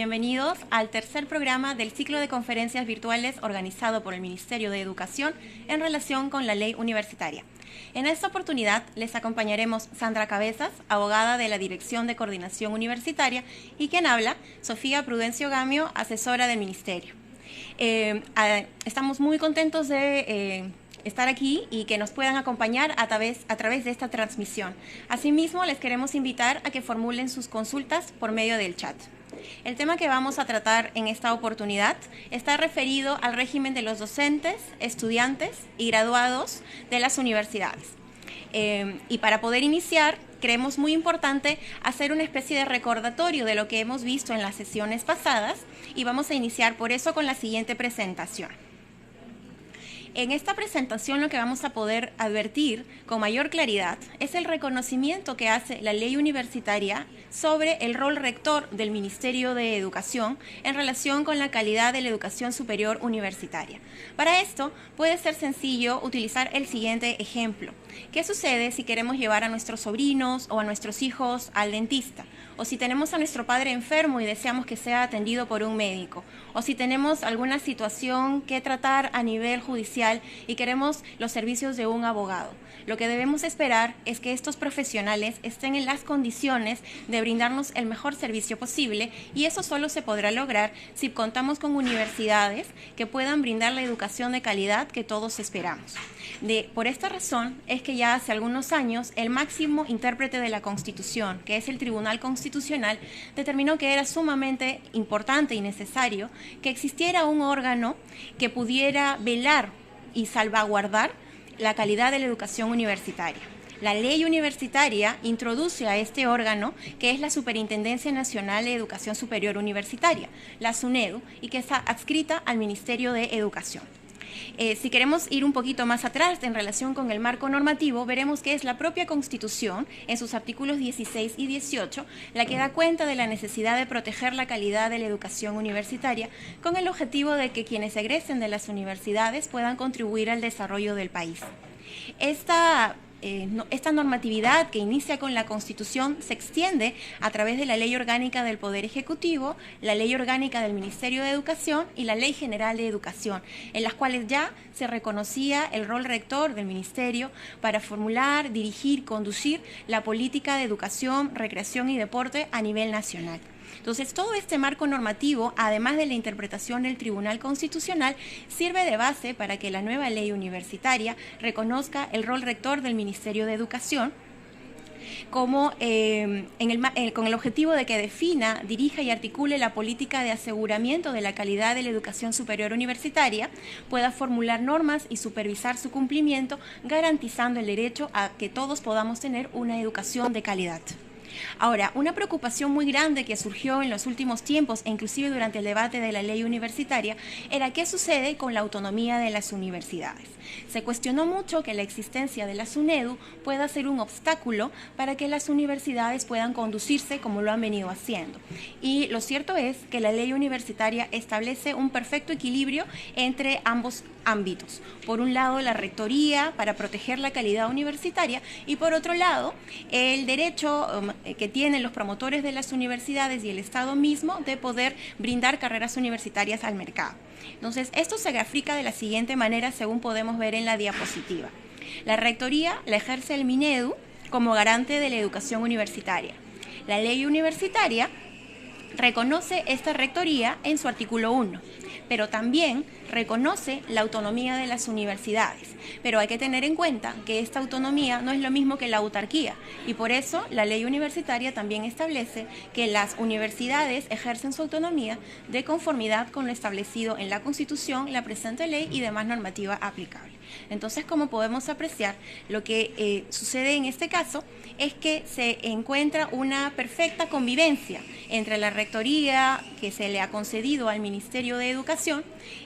Bienvenidos al tercer programa del ciclo de conferencias virtuales organizado por el Ministerio de Educación en relación con la ley universitaria. En esta oportunidad les acompañaremos Sandra Cabezas, abogada de la Dirección de Coordinación Universitaria, y quien habla, Sofía Prudencio Gamio, asesora del Ministerio. Estamos muy contentos de estar aquí y que nos puedan acompañar a través de esta transmisión. Asimismo, les queremos invitar a que formulen sus consultas por medio del chat. El tema que vamos a tratar en esta oportunidad está referido al régimen de los docentes, estudiantes y graduados de las universidades. Y para poder iniciar, creemos muy importante hacer una especie de recordatorio de lo que hemos visto en las sesiones pasadas y vamos a iniciar por eso con la siguiente presentación. En esta presentación lo que vamos a poder advertir con mayor claridad es el reconocimiento que hace la ley universitaria sobre el rol rector del Ministerio de Educación en relación con la calidad de la educación superior universitaria. Para esto puede ser sencillo utilizar el siguiente ejemplo. ¿Qué sucede si queremos llevar a nuestros sobrinos o a nuestros hijos al dentista? O si tenemos a nuestro padre enfermo y deseamos que sea atendido por un médico, o si tenemos alguna situación que tratar a nivel judicial y queremos los servicios de un abogado. Lo que debemos esperar es que estos profesionales estén en las condiciones de brindarnos el mejor servicio posible, y eso solo se podrá lograr si contamos con universidades que puedan brindar la educación de calidad que todos esperamos. Por esta razón es que ya hace algunos años el máximo intérprete de la Constitución, que es el Tribunal Constitucional, determinó que era sumamente importante y necesario que existiera un órgano que pudiera velar y salvaguardar la calidad de la educación universitaria. La ley universitaria introduce a este órgano, que es la Superintendencia Nacional de Educación Superior Universitaria, la SUNEDU, y que está adscrita al Ministerio de Educación. Si queremos ir un poquito más atrás en relación con el marco normativo, veremos que es la propia Constitución, en sus artículos 16 y 18, la que da cuenta de la necesidad de proteger la calidad de la educación universitaria, con el objetivo de que quienes egresen de las universidades puedan contribuir al desarrollo del país. Esta normatividad que inicia con la Constitución se extiende a través de la Ley Orgánica del Poder Ejecutivo, la Ley Orgánica del Ministerio de Educación y la Ley General de Educación, en las cuales ya se reconocía el rol rector del Ministerio para formular, dirigir, conducir la política de educación, recreación y deporte a nivel nacional. Entonces, todo este marco normativo, además de la interpretación del Tribunal Constitucional, sirve de base para que la nueva ley universitaria reconozca el rol rector del Ministerio de Educación como con el objetivo de que defina, dirija y articule la política de aseguramiento de la calidad de la educación superior universitaria, pueda formular normas y supervisar su cumplimiento, garantizando el derecho a que todos podamos tener una educación de calidad. Ahora, una preocupación muy grande que surgió en los últimos tiempos, e inclusive durante el debate de la ley universitaria, era qué sucede con la autonomía de las universidades. Se cuestionó mucho que la existencia de la SUNEDU pueda ser un obstáculo para que las universidades puedan conducirse como lo han venido haciendo. Y lo cierto es que la ley universitaria establece un perfecto equilibrio entre ambos ámbitos. Por un lado, la rectoría para proteger la calidad universitaria y por otro lado, el derecho que tienen los promotores de las universidades y el Estado mismo de poder brindar carreras universitarias al mercado. Entonces, esto se grafica de la siguiente manera, según podemos ver en la diapositiva. La rectoría la ejerce el Minedu como garante de la educación universitaria. La ley universitaria reconoce esta rectoría en su artículo 1, pero también reconoce la autonomía de las universidades. Pero hay que tener en cuenta que esta autonomía no es lo mismo que la autarquía, y por eso la ley universitaria también establece que las universidades ejercen su autonomía de conformidad con lo establecido en la Constitución, la presente ley y demás normativa aplicable. Entonces, como podemos apreciar, lo que sucede en este caso es que se encuentra una perfecta convivencia entre la rectoría que se le ha concedido al Ministerio de Educación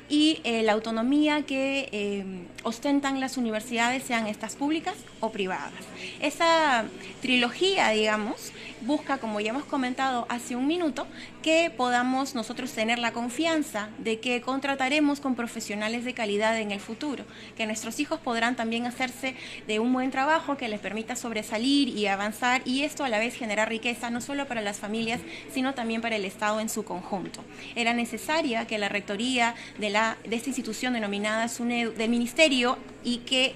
y la autonomía que ostentan las universidades, sean estas públicas o privadas. Esa trilogía, digamos, busca, como ya hemos comentado hace un minuto, que podamos nosotros tener la confianza de que contrataremos con profesionales de calidad en el futuro, que nuestros hijos podrán también hacerse de un buen trabajo que les permita sobresalir y avanzar, y esto a la vez generar riqueza no solo para las familias, sino también para el Estado en su conjunto. Era necesaria que la rectoría de esta institución denominada SUNEDU, del Ministerio, y que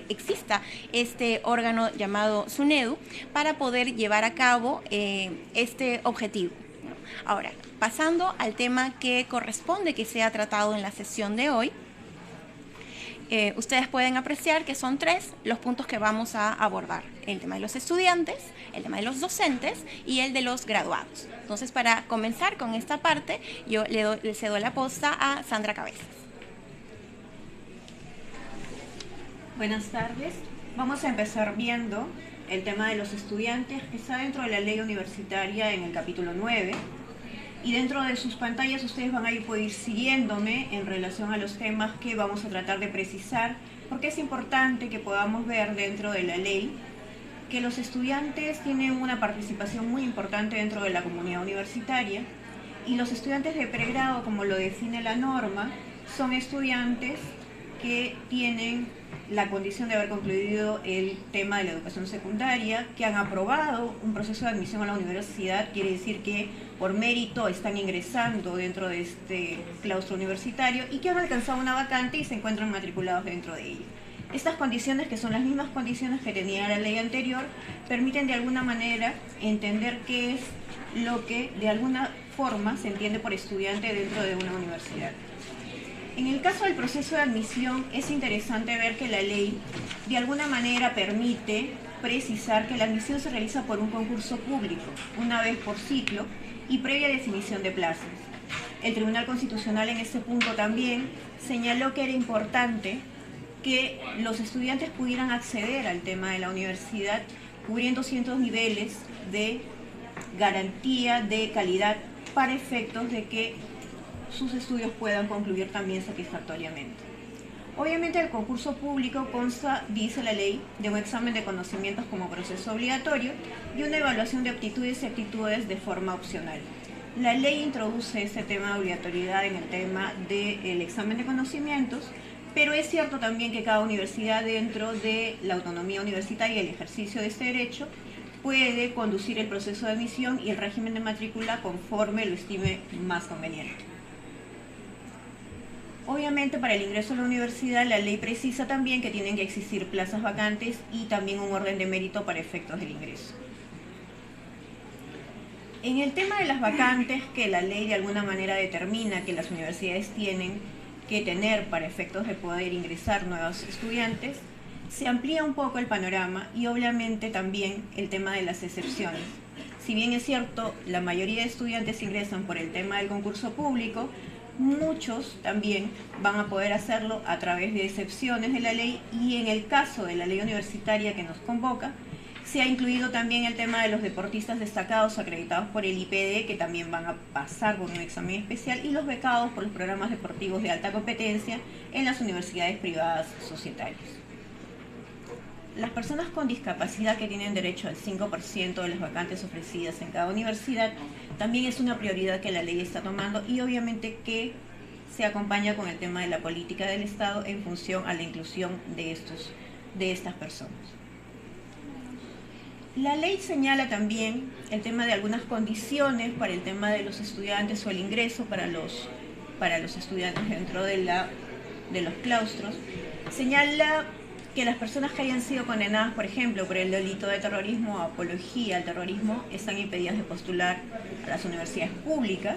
exista este órgano llamado SUNEDU para poder llevar a cabo este objetivo. Ahora, pasando al tema que corresponde que sea tratado en la sesión de hoy, ustedes pueden apreciar que son 3 los puntos que vamos a abordar: el tema de los estudiantes, el tema de los docentes y el de los graduados. Entonces, para comenzar con esta parte, yo le cedo la posta a Sandra Cabezas. Buenas tardes. Vamos a empezar viendo el tema de los estudiantes, que está dentro de la ley universitaria en el capítulo 9. Y dentro de sus pantallas ustedes van a poder ir siguiéndome en relación a los temas que vamos a tratar de precisar, porque es importante que podamos ver dentro de la ley que los estudiantes tienen una participación muy importante dentro de la comunidad universitaria, y los estudiantes de pregrado, como lo define la norma, son estudiantes que tienen la condición de haber concluido el tema de la educación secundaria, que han aprobado un proceso de admisión a la universidad, quiere decir que por mérito están ingresando dentro de este claustro universitario, y que han alcanzado una vacante y se encuentran matriculados dentro de ella. Estas condiciones, que son las mismas condiciones que tenía la ley anterior, permiten de alguna manera entender qué es lo que de alguna forma se entiende por estudiante dentro de una universidad. En el caso del proceso de admisión, es interesante ver que la ley de alguna manera permite precisar que la admisión se realiza por un concurso público, una vez por ciclo y previa definición de plazas. El Tribunal Constitucional en este punto también señaló que era importante que los estudiantes pudieran acceder al tema de la universidad cubriendo ciertos niveles de garantía de calidad para efectos de que sus estudios puedan concluir también satisfactoriamente. Obviamente el concurso público consta, dice la ley, de un examen de conocimientos como proceso obligatorio y una evaluación de aptitudes y actitudes de forma opcional. La ley introduce este tema de obligatoriedad en el tema del examen de conocimientos, pero es cierto también que cada universidad, dentro de la autonomía universitaria y el ejercicio de este derecho, puede conducir el proceso de admisión y el régimen de matrícula conforme lo estime más conveniente. Obviamente, para el ingreso a la universidad, la ley precisa también que tienen que existir plazas vacantes y también un orden de mérito para efectos del ingreso. En el tema de las vacantes, que la ley de alguna manera determina que las universidades tienen que tener para efectos de poder ingresar nuevos estudiantes, se amplía un poco el panorama y obviamente también el tema de las excepciones. Si bien es cierto, la mayoría de estudiantes ingresan por el tema del concurso público, muchos también van a poder hacerlo a través de excepciones de la ley, y en el caso de la ley universitaria que nos convoca, se ha incluido también el tema de los deportistas destacados acreditados por el IPD, que también van a pasar por un examen especial, y los becados por los programas deportivos de alta competencia en las universidades privadas societarias. Las personas con discapacidad, que tienen derecho al 5% de las vacantes ofrecidas en cada universidad, también es una prioridad que la ley está tomando, y obviamente que se acompaña con el tema de la política del Estado en función a la inclusión de estas personas. La ley señala también el tema de algunas condiciones para el tema de los estudiantes o el ingreso para los estudiantes dentro de los claustros. Señala que las personas que hayan sido condenadas, por ejemplo, por el delito de terrorismo o apología al terrorismo, están impedidas de postular a las universidades públicas.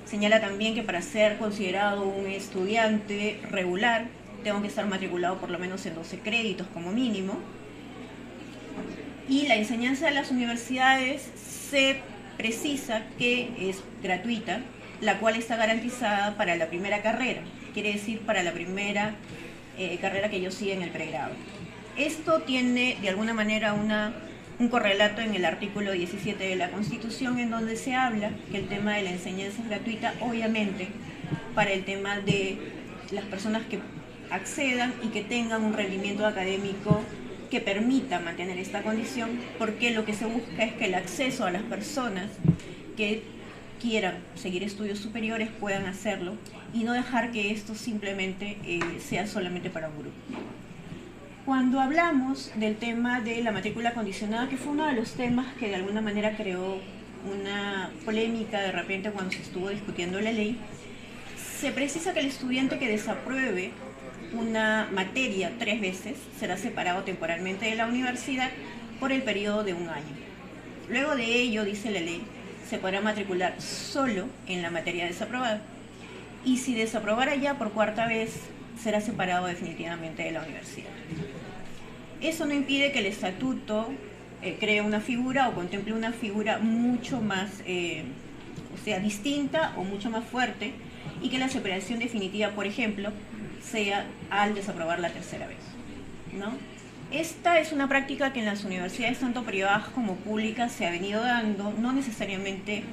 Señala también que para ser considerado un estudiante regular, tengo que estar matriculado por lo menos en 12 créditos como mínimo. Y la enseñanza de las universidades se precisa que es gratuita, la cual está garantizada para la primera carrera, quiere decir para la primera carrera que ellos siguen en el pregrado. Esto tiene de alguna manera un correlato en el artículo 17 de la Constitución, en donde se habla que el tema de la enseñanza es gratuita, obviamente para el tema de las personas que accedan y que tengan un rendimiento académico que permita mantener esta condición, porque lo que se busca es que el acceso a las personas que quieran seguir estudios superiores puedan hacerlo y no dejar que esto simplemente sea solamente para un grupo. Cuando hablamos del tema de la matrícula condicionada, que fue uno de los temas que de alguna manera creó una polémica de repente cuando se estuvo discutiendo la ley, se precisa que el estudiante que desapruebe una materia 3 veces será separado temporalmente de la universidad por el periodo de 1 año. Luego de ello, dice la ley, se podrá matricular solo en la materia desaprobada. Y si desaprobara ya por 4ª vez, será separado definitivamente de la universidad. Eso no impide que el estatuto cree una figura o contemple una figura mucho más, distinta o mucho más fuerte, y que la separación definitiva, por ejemplo, sea al desaprobar la 3ª vez, ¿no? Esta es una práctica que en las universidades, tanto privadas como públicas, se ha venido dando, no necesariamente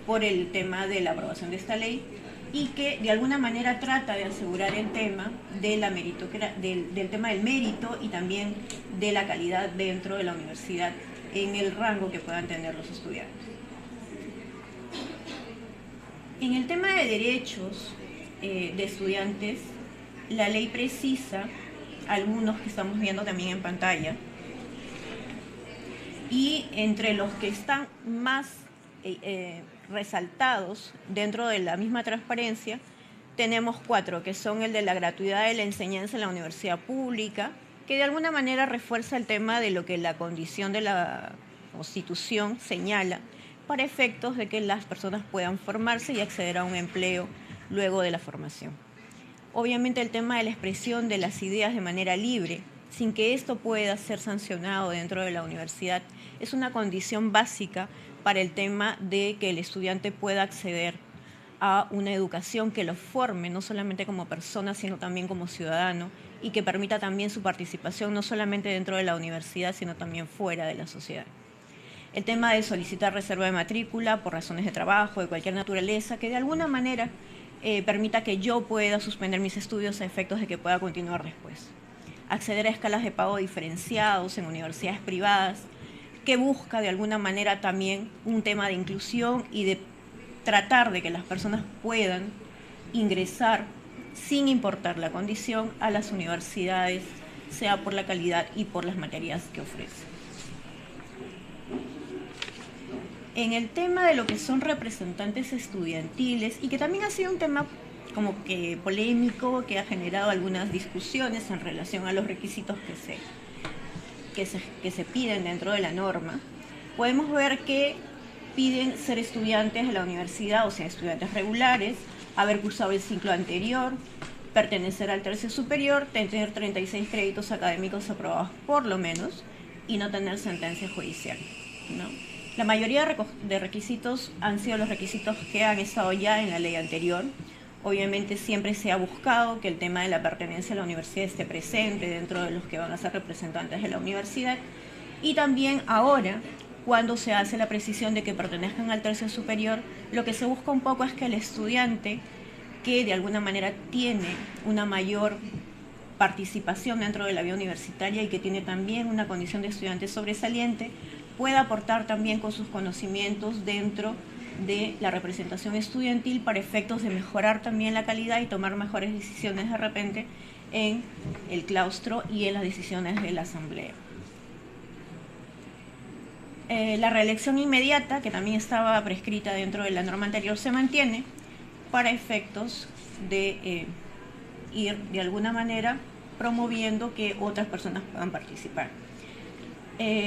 por el tema de la aprobación de esta ley, y que de alguna manera trata de asegurar el tema de la del tema del mérito y también de la calidad dentro de la universidad en el rango que puedan tener los estudiantes. En el tema de derechos de estudiantes, la ley precisa algunos que estamos viendo también en pantalla, y entre los que están más resaltados dentro de la misma transparencia, tenemos 4, que son el de la gratuidad de la enseñanza en la universidad pública, que de alguna manera refuerza el tema de lo que la condición de la Constitución señala, para efectos de que las personas puedan formarse y acceder a un empleo luego de la formación. Obviamente el tema de la expresión de las ideas de manera libre, sin que esto pueda ser sancionado dentro de la universidad, es una condición básica para el tema de que el estudiante pueda acceder a una educación que lo forme, no solamente como persona, sino también como ciudadano, y que permita también su participación no solamente dentro de la universidad, sino también fuera de la sociedad. El tema de solicitar reserva de matrícula por razones de trabajo, de cualquier naturaleza, que de alguna manera permita que yo pueda suspender mis estudios a efectos de que pueda continuar después. Acceder a escalas de pago diferenciados en universidades privadas, que busca de alguna manera también un tema de inclusión y de tratar de que las personas puedan ingresar sin importar la condición a las universidades, sea por la calidad y por las materias que ofrecen. En el tema de lo que son representantes estudiantiles, y que también ha sido un tema como que polémico, que ha generado algunas discusiones en relación a los requisitos que se piden dentro de la norma, podemos ver que piden ser estudiantes de la universidad, o sea, estudiantes regulares, haber cursado el ciclo anterior, pertenecer al tercio superior, tener 36 créditos académicos aprobados por lo menos, y no tener sentencia judicial, ¿no? La mayoría de requisitos han sido los requisitos que han estado ya en la ley anterior. Obviamente siempre se ha buscado que el tema de la pertenencia a la universidad esté presente dentro de los que van a ser representantes de la universidad. Y también ahora, cuando se hace la precisión de que pertenezcan al tercio superior, lo que se busca un poco es que el estudiante que de alguna manera tiene una mayor participación dentro de la vida universitaria y que tiene también una condición de estudiante sobresaliente, pueda aportar también con sus conocimientos dentro de la representación estudiantil para efectos de mejorar también la calidad y tomar mejores decisiones de repente en el claustro y en las decisiones de la asamblea. La reelección inmediata, que también estaba prescrita dentro de la norma anterior, se mantiene para efectos de ir de alguna manera promoviendo que otras personas puedan participar.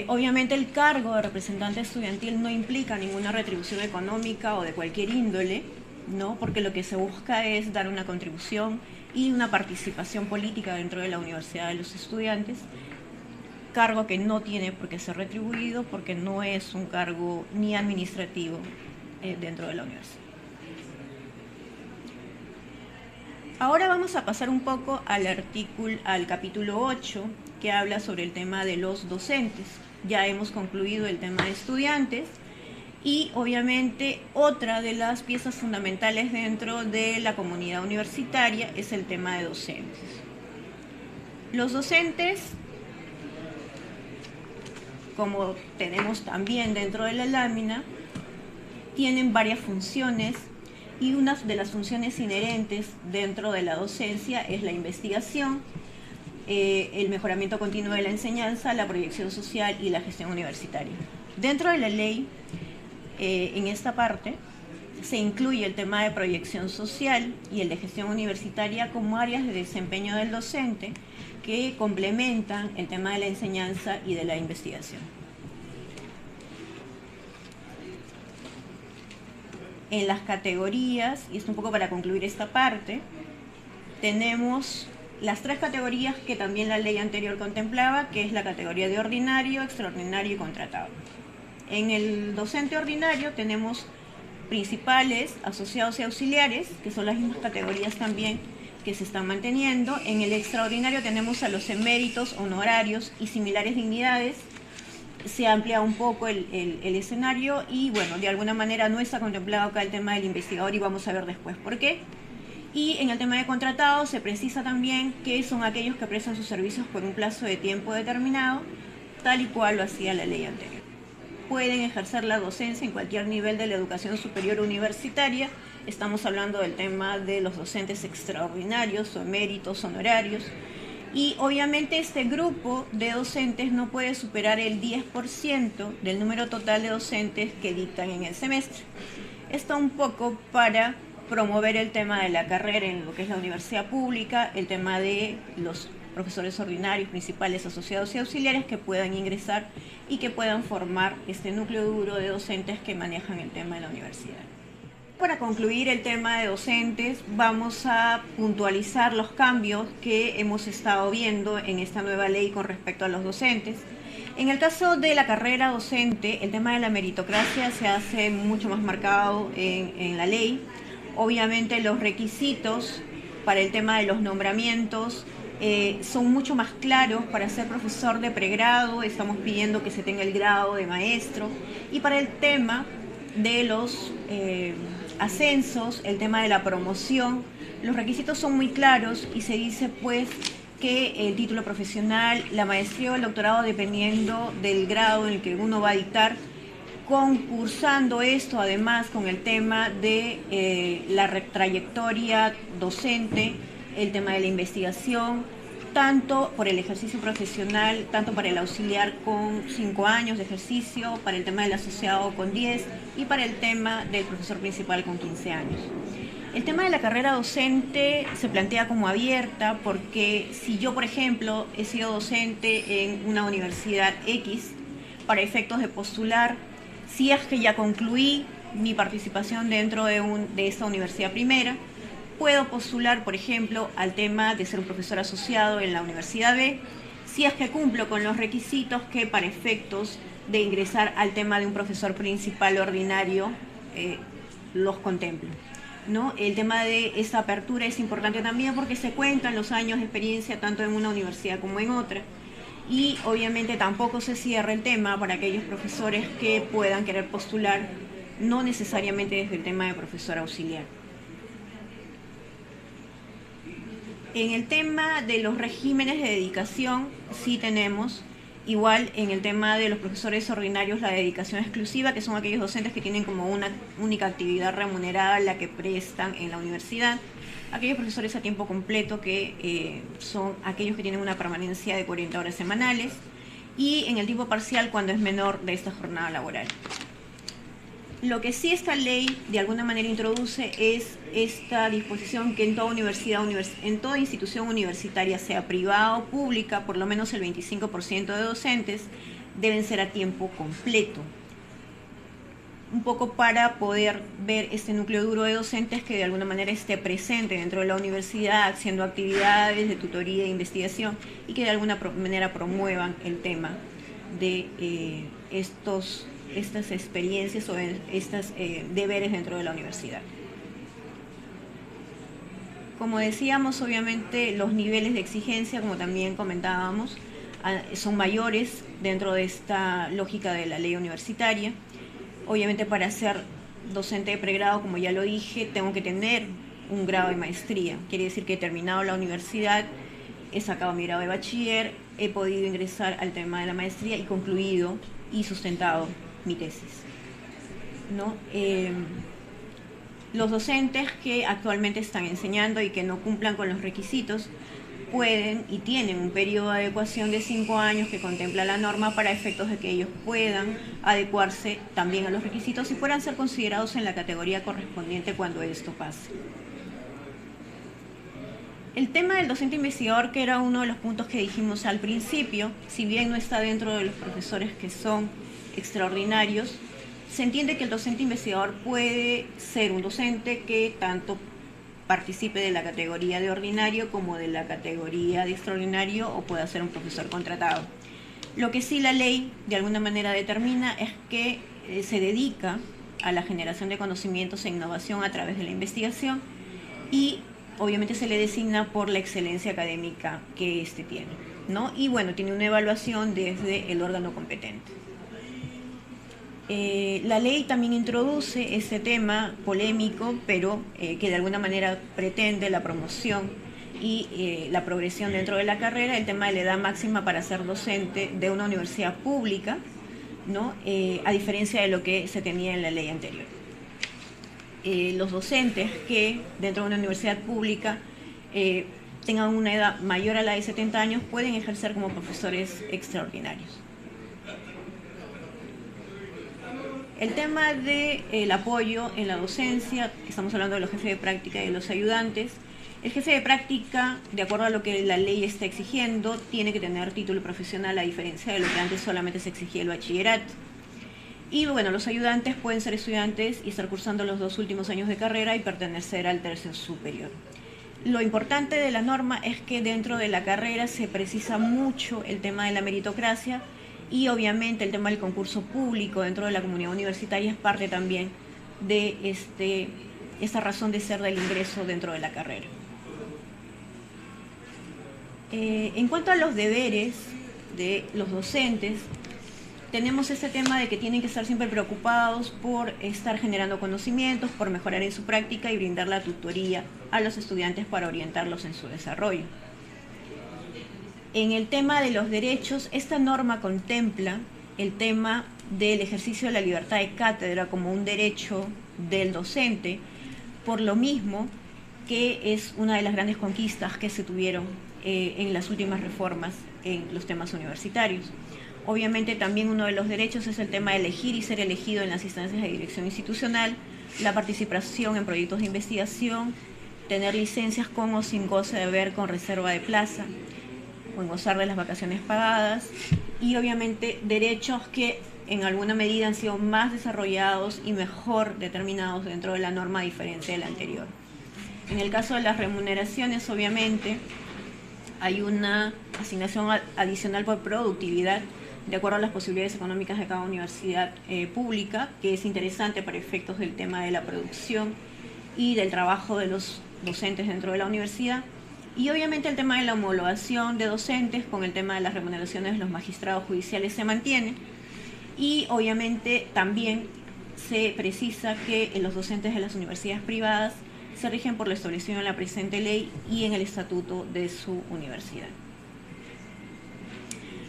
Obviamente el cargo de representante estudiantil no implica ninguna retribución económica o de cualquier índole, ¿no? Porque lo que se busca es dar una contribución y una participación política dentro de la universidad de los estudiantes, cargo que no tiene por qué ser retribuido porque no es un cargo ni administrativo dentro de la universidad. Ahora vamos a pasar un poco al capítulo 8, que habla sobre el tema de los docentes. Ya hemos concluido el tema de estudiantes y obviamente otra de las piezas fundamentales dentro de la comunidad universitaria es el tema de docentes. Los docentes como tenemos también dentro de la lámina, tienen varias funciones y una de las funciones inherentes dentro de la docencia es la investigación, el mejoramiento continuo de la enseñanza, la proyección social y la gestión universitaria. Dentro de la ley, en esta parte, se incluye el tema de proyección social y el de gestión universitaria como áreas de desempeño del docente que complementan el tema de la enseñanza y de la investigación. En las categorías, y esto un poco para concluir esta parte, tenemos las 3 categorías que también la ley anterior contemplaba, que es la categoría de ordinario, extraordinario y contratado. En el docente ordinario tenemos principales, asociados y auxiliares, que son las mismas categorías también que se están manteniendo. En el extraordinario tenemos a los eméritos, honorarios y similares dignidades. Se amplía un poco el escenario y, bueno, de alguna manera no está contemplado acá el tema del investigador y vamos a ver después por qué. Y en el tema de contratados se precisa también que son aquellos que prestan sus servicios por un plazo de tiempo determinado, tal y cual lo hacía la ley anterior. Pueden ejercer la docencia en cualquier nivel de la educación superior universitaria. Estamos hablando del tema de los docentes extraordinarios o eméritos, honorarios. Y obviamente este grupo de docentes no puede superar el 10% del número total de docentes que dictan en el semestre. Esto un poco para promover el tema de la carrera en lo que es la universidad pública, el tema de los profesores ordinarios, principales, asociados y auxiliares que puedan ingresar y que puedan formar este núcleo duro de docentes que manejan el tema de la universidad. Para concluir el tema de docentes, vamos a puntualizar los cambios que hemos estado viendo en esta nueva ley con respecto a los docentes. En el caso de la carrera docente, el tema de la meritocracia se hace mucho más marcado en la ley. Obviamente los requisitos para el tema de los nombramientos son mucho más claros. Para ser profesor de pregrado estamos pidiendo que se tenga el grado de maestro, y para el tema de los ascensos, el tema de la promoción, los requisitos son muy claros y se dice pues que el título profesional, la maestría o el doctorado, dependiendo del grado en el que uno va a dictar, concursando esto además con el tema de la trayectoria docente, el tema de la investigación, tanto por el ejercicio profesional, tanto para el auxiliar con 5 años de ejercicio, para el tema del asociado con 10 y para el tema del profesor principal con 15 años. El tema de la carrera docente se plantea como abierta porque si yo, por ejemplo, he sido docente en una universidad X, para efectos de postular, si es que ya concluí mi participación dentro de esta universidad primera, puedo postular, por ejemplo, al tema de ser un profesor asociado en la universidad B, si es que cumplo con los requisitos que para efectos de ingresar al tema de un profesor principal ordinario los contemplo, ¿no? El tema de esa apertura es importante también porque se cuentan los años de experiencia tanto en una universidad como en otra, y obviamente tampoco se cierra el tema para aquellos profesores que puedan querer postular, no necesariamente desde el tema de profesor auxiliar. En el tema de los regímenes de dedicación, sí tenemos, igual en el tema de los profesores ordinarios, la dedicación exclusiva, que son aquellos docentes que tienen como una única actividad remunerada la que prestan en la universidad. Aquellos profesores a tiempo completo que son aquellos que tienen una permanencia de 40 horas semanales, y en el tiempo parcial cuando es menor de esta jornada laboral. Lo que sí esta ley de alguna manera introduce es esta disposición que en toda universidad, en toda institución universitaria, sea privada o pública, por lo menos el 25% de docentes deben ser a tiempo completo. Un poco para poder ver este núcleo duro de docentes que de alguna manera esté presente dentro de la universidad, haciendo actividades de tutoría e investigación, y que de alguna manera promuevan el tema de estas experiencias o estos deberes dentro de la universidad. Como decíamos, obviamente los niveles de exigencia, como también comentábamos, son mayores dentro de esta lógica de la ley universitaria. Obviamente para ser docente de pregrado, como ya lo dije, tengo que tener un grado de maestría. Quiere decir que he terminado la universidad, he sacado mi grado de bachiller, he podido ingresar al tema de la maestría y concluido y sustentado mi tesis, ¿no? Los docentes que actualmente están enseñando y que no cumplan con los requisitos pueden y tienen un periodo de adecuación de 5 años que contempla la norma para efectos de que ellos puedan adecuarse también a los requisitos y puedan ser considerados en la categoría correspondiente cuando esto pase. El tema del docente investigador, que era uno de los puntos que dijimos al principio, si bien no está dentro de los profesores que son extraordinarios, se entiende que el docente investigador puede ser un docente que tanto participe de la categoría de ordinario como de la categoría de extraordinario o pueda ser un profesor contratado. Lo que sí la ley de alguna manera determina es que se dedica a la generación de conocimientos e innovación a través de la investigación y obviamente se le designa por la excelencia académica que éste tiene, ¿no? Y bueno, tiene una evaluación desde el órgano competente. La ley también introduce este tema polémico, pero que de alguna manera pretende la promoción y la progresión dentro de la carrera, el tema de la edad máxima para ser docente de una universidad pública, ¿no? A diferencia de lo que se tenía en la ley anterior. Los docentes que dentro de una universidad pública tengan una edad mayor a la de 70 años pueden ejercer como profesores extraordinarios. El tema del apoyo en la docencia, que estamos hablando de los jefes de práctica y de los ayudantes, el jefe de práctica, de acuerdo a lo que la ley está exigiendo, tiene que tener título profesional, a diferencia de lo que antes solamente se exigía el bachillerato. Y bueno, los ayudantes pueden ser estudiantes y estar cursando los 2 últimos años de carrera y pertenecer al tercio superior. Lo importante de la norma es que dentro de la carrera se precisa mucho el tema de la meritocracia y obviamente el tema del concurso público dentro de la comunidad universitaria es parte también de esta razón de ser del ingreso dentro de la carrera. En cuanto a los deberes de los docentes, tenemos este tema de que tienen que estar siempre preocupados por estar generando conocimientos, por mejorar en su práctica y brindar la tutoría a los estudiantes para orientarlos en su desarrollo. En el tema de los derechos, esta norma contempla el tema del ejercicio de la libertad de cátedra como un derecho del docente, por lo mismo que es una de las grandes conquistas que se tuvieron en las últimas reformas en los temas universitarios. Obviamente también uno de los derechos es el tema de elegir y ser elegido en las instancias de dirección institucional, la participación en proyectos de investigación, tener licencias con o sin goce de haber con reserva de plaza, o en gozar de las vacaciones pagadas, y obviamente derechos que en alguna medida han sido más desarrollados y mejor determinados dentro de la norma a diferencia de la anterior. En el caso de las remuneraciones, obviamente, hay una asignación adicional por productividad de acuerdo a las posibilidades económicas de cada universidad pública, que es interesante para efectos del tema de la producción y del trabajo de los docentes dentro de la universidad. Y obviamente el tema de la homologación de docentes con el tema de las remuneraciones de los magistrados judiciales se mantiene. Y obviamente también se precisa que los docentes de las universidades privadas se rigen por lo establecido en la presente ley y en el estatuto de su universidad.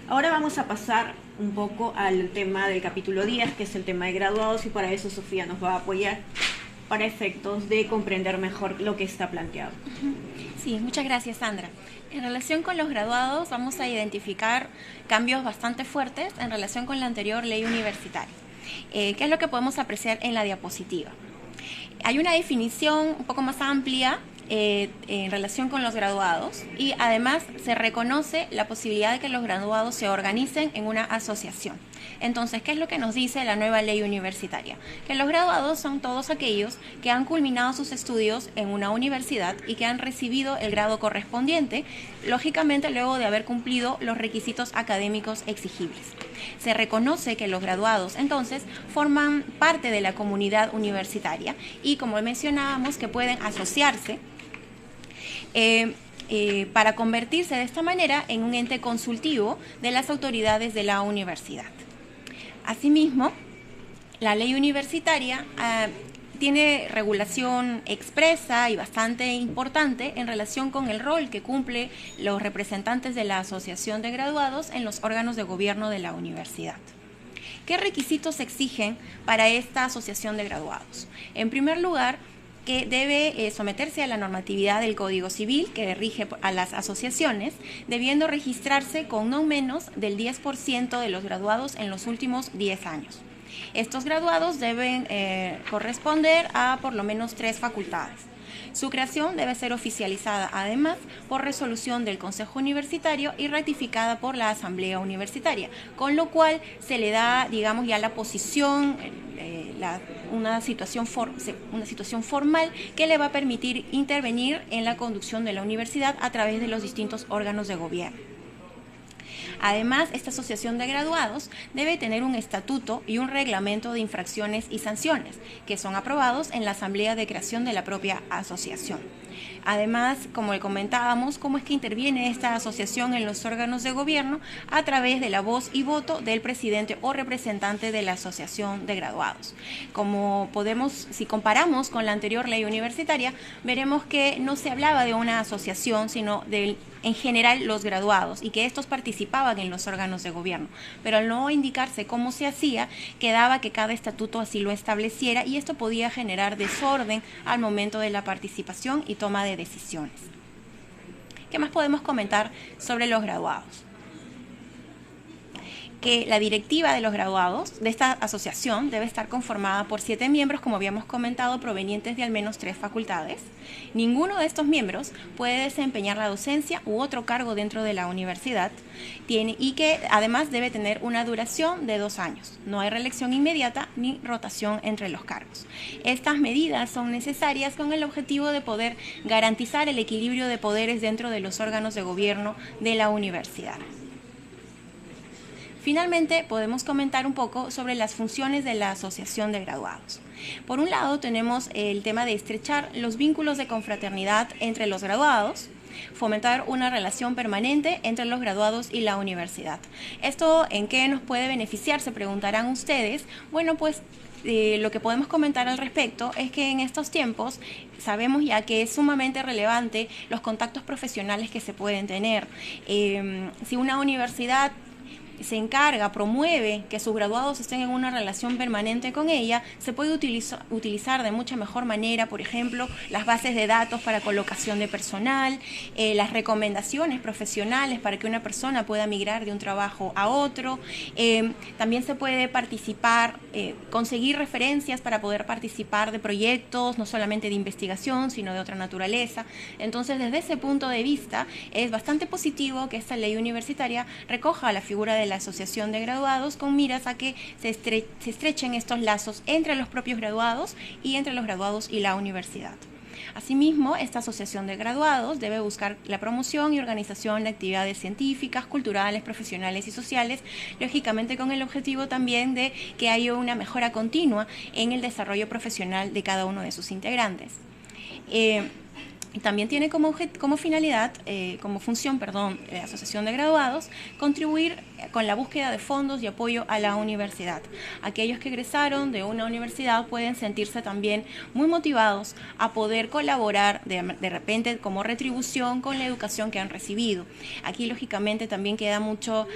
Ahora vamos a pasar un poco al tema del capítulo 10, que es el tema de graduados, y para eso Sofía nos va a apoyar para efectos de comprender mejor lo que está planteado. Sí, muchas gracias, Sandra. En relación con los graduados, vamos a identificar cambios bastante fuertes en relación con la anterior ley universitaria. ¿Qué es lo que podemos apreciar en la diapositiva? Hay una definición un poco más amplia en relación con los graduados y además se reconoce la posibilidad de que los graduados se organicen en una asociación. Entonces, ¿qué es lo que nos dice la nueva ley universitaria? Que los graduados son todos aquellos que han culminado sus estudios en una universidad y que han recibido el grado correspondiente, lógicamente luego de haber cumplido los requisitos académicos exigibles. Se reconoce que los graduados entonces forman parte de la comunidad universitaria y, como mencionábamos, que pueden asociarse para convertirse de esta manera en un ente consultivo de las autoridades de la universidad. Asimismo, la ley universitaria tiene regulación expresa y bastante importante en relación con el rol que cumplen los representantes de la Asociación de Graduados en los órganos de gobierno de la universidad. ¿Qué requisitos se exigen para esta asociación de graduados? En primer lugar, que debe someterse a la normatividad del Código Civil que rige a las asociaciones, debiendo registrarse con no menos del 10% de los graduados en los últimos 10 años. Estos graduados deben corresponder a por lo menos 3 facultades. Su creación debe ser oficializada además por resolución del Consejo Universitario y ratificada por la Asamblea Universitaria, con lo cual se le da, digamos, ya la posición, una situación formal que le va a permitir intervenir en la conducción de la universidad a través de los distintos órganos de gobierno. Además, esta asociación de graduados debe tener un estatuto y un reglamento de infracciones y sanciones, que son aprobados en la asamblea de creación de la propia asociación. Además, como le comentábamos, cómo es que interviene esta asociación en los órganos de gobierno a través de la voz y voto del presidente o representante de la asociación de graduados. Como podemos, si comparamos con la anterior ley universitaria, veremos que no se hablaba de una asociación, sino en general los graduados, y que estos participaban en los órganos de gobierno, pero al no indicarse cómo se hacía, quedaba que cada estatuto así lo estableciera, y esto podía generar desorden al momento de la participación y toma de decisiones. ¿Qué más podemos comentar sobre los graduados? Que la directiva de los graduados de esta asociación debe estar conformada por 7 miembros, como habíamos comentado, provenientes de al menos 3 facultades. Ninguno de estos miembros puede desempeñar la docencia u otro cargo dentro de la universidad y que además debe tener una duración de 2 años. No hay reelección inmediata ni rotación entre los cargos. Estas medidas son necesarias con el objetivo de poder garantizar el equilibrio de poderes dentro de los órganos de gobierno de la universidad. Finalmente, podemos comentar un poco sobre las funciones de la Asociación de Graduados. Por un lado, tenemos el tema de estrechar los vínculos de confraternidad entre los graduados, fomentar una relación permanente entre los graduados y la universidad. ¿Esto en qué nos puede beneficiar?, se preguntarán ustedes. Bueno, pues lo que podemos comentar al respecto es que en estos tiempos sabemos ya que es sumamente relevante los contactos profesionales que se pueden tener. Si una universidad se encarga, promueve que sus graduados estén en una relación permanente con ella, se puede utilizar de mucha mejor manera, por ejemplo, las bases de datos para colocación de personal, las recomendaciones profesionales para que una persona pueda migrar de un trabajo a otro. También se puede participar, conseguir referencias para poder participar de proyectos, no solamente de investigación, sino de otra naturaleza. Entonces, desde ese punto de vista, es bastante positivo que esta ley universitaria recoja la figura de la Asociación de Graduados con miras a que se estrechen estos lazos entre los propios graduados y entre los graduados y la universidad. Asimismo, esta asociación de graduados debe buscar la promoción y organización de actividades científicas, culturales, profesionales y sociales, lógicamente con el objetivo también de que haya una mejora continua en el desarrollo profesional de cada uno de sus integrantes. También tiene como función, la Asociación de Graduados, contribuir con la búsqueda de fondos y apoyo a la universidad. Aquellos que egresaron de una universidad pueden sentirse también muy motivados a poder colaborar de repente como retribución con la educación que han recibido. Aquí lógicamente también tiene mucho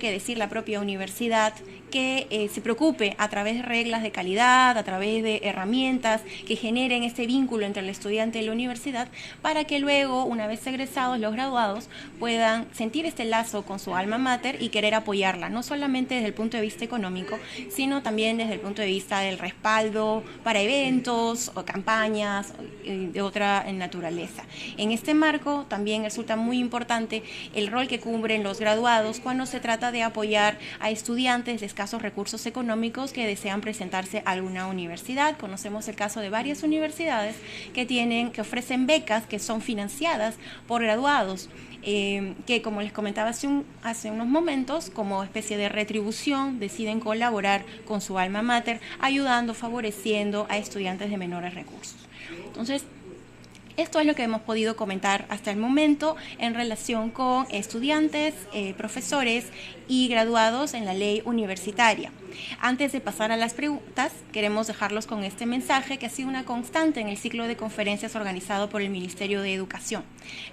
que decir la propia universidad, que se preocupe a través de reglas de calidad, a través de herramientas que generen este vínculo entre el estudiante y la universidad, para que luego, una vez egresados los graduados, puedan sentir este lazo con su alma mater y querer apoyarla, no solamente desde el punto de vista económico, sino también desde el punto de vista del respaldo para eventos o campañas de otra naturaleza. En este marco también resulta muy importante el rol que cumplen los graduados cuando se trata de apoyar a estudiantes de escasos recursos económicos que desean presentarse a alguna universidad. Conocemos el caso de varias universidades que ofrecen becas que son financiadas por graduados, que, como les comentaba hace unos momentos, como especie de retribución deciden colaborar con su alma mater, ayudando, favoreciendo a estudiantes de menores recursos. Entonces, Esto es lo que hemos podido comentar hasta el momento en relación con estudiantes, profesores y graduados en la ley universitaria. Antes de pasar a las preguntas, queremos dejarlos con este mensaje que ha sido una constante en el ciclo de conferencias organizado por el Ministerio de Educación.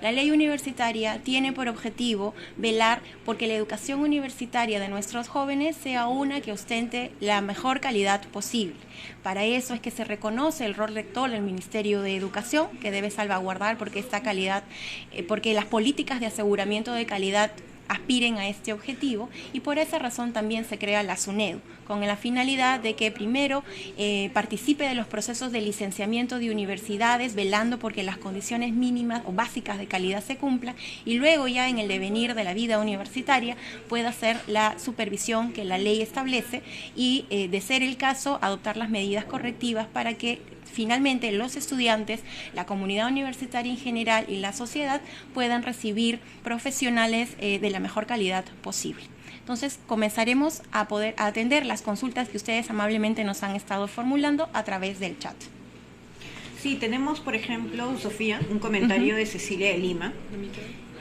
La ley universitaria tiene por objetivo velar porque la educación universitaria de nuestros jóvenes sea una que ostente la mejor calidad posible. Para eso es que se reconoce el rol rector del Ministerio de Educación, que debe salvaguardar porque esta calidad, porque las políticas de aseguramiento de calidad aspiren a este objetivo, y por esa razón también se crea la SUNEDU, con la finalidad de que primero participe de los procesos de licenciamiento de universidades, velando porque las condiciones mínimas o básicas de calidad se cumplan, y luego ya en el devenir de la vida universitaria pueda hacer la supervisión que la ley establece y, de ser el caso, adoptar las medidas correctivas para que finalmente los estudiantes, la comunidad universitaria en general y la sociedad puedan recibir profesionales de la mejor calidad posible. Entonces comenzaremos a poder atender las consultas que ustedes amablemente nos han estado formulando a través del chat. Sí, tenemos, por ejemplo, Sofía, un comentario de Cecilia de Lima,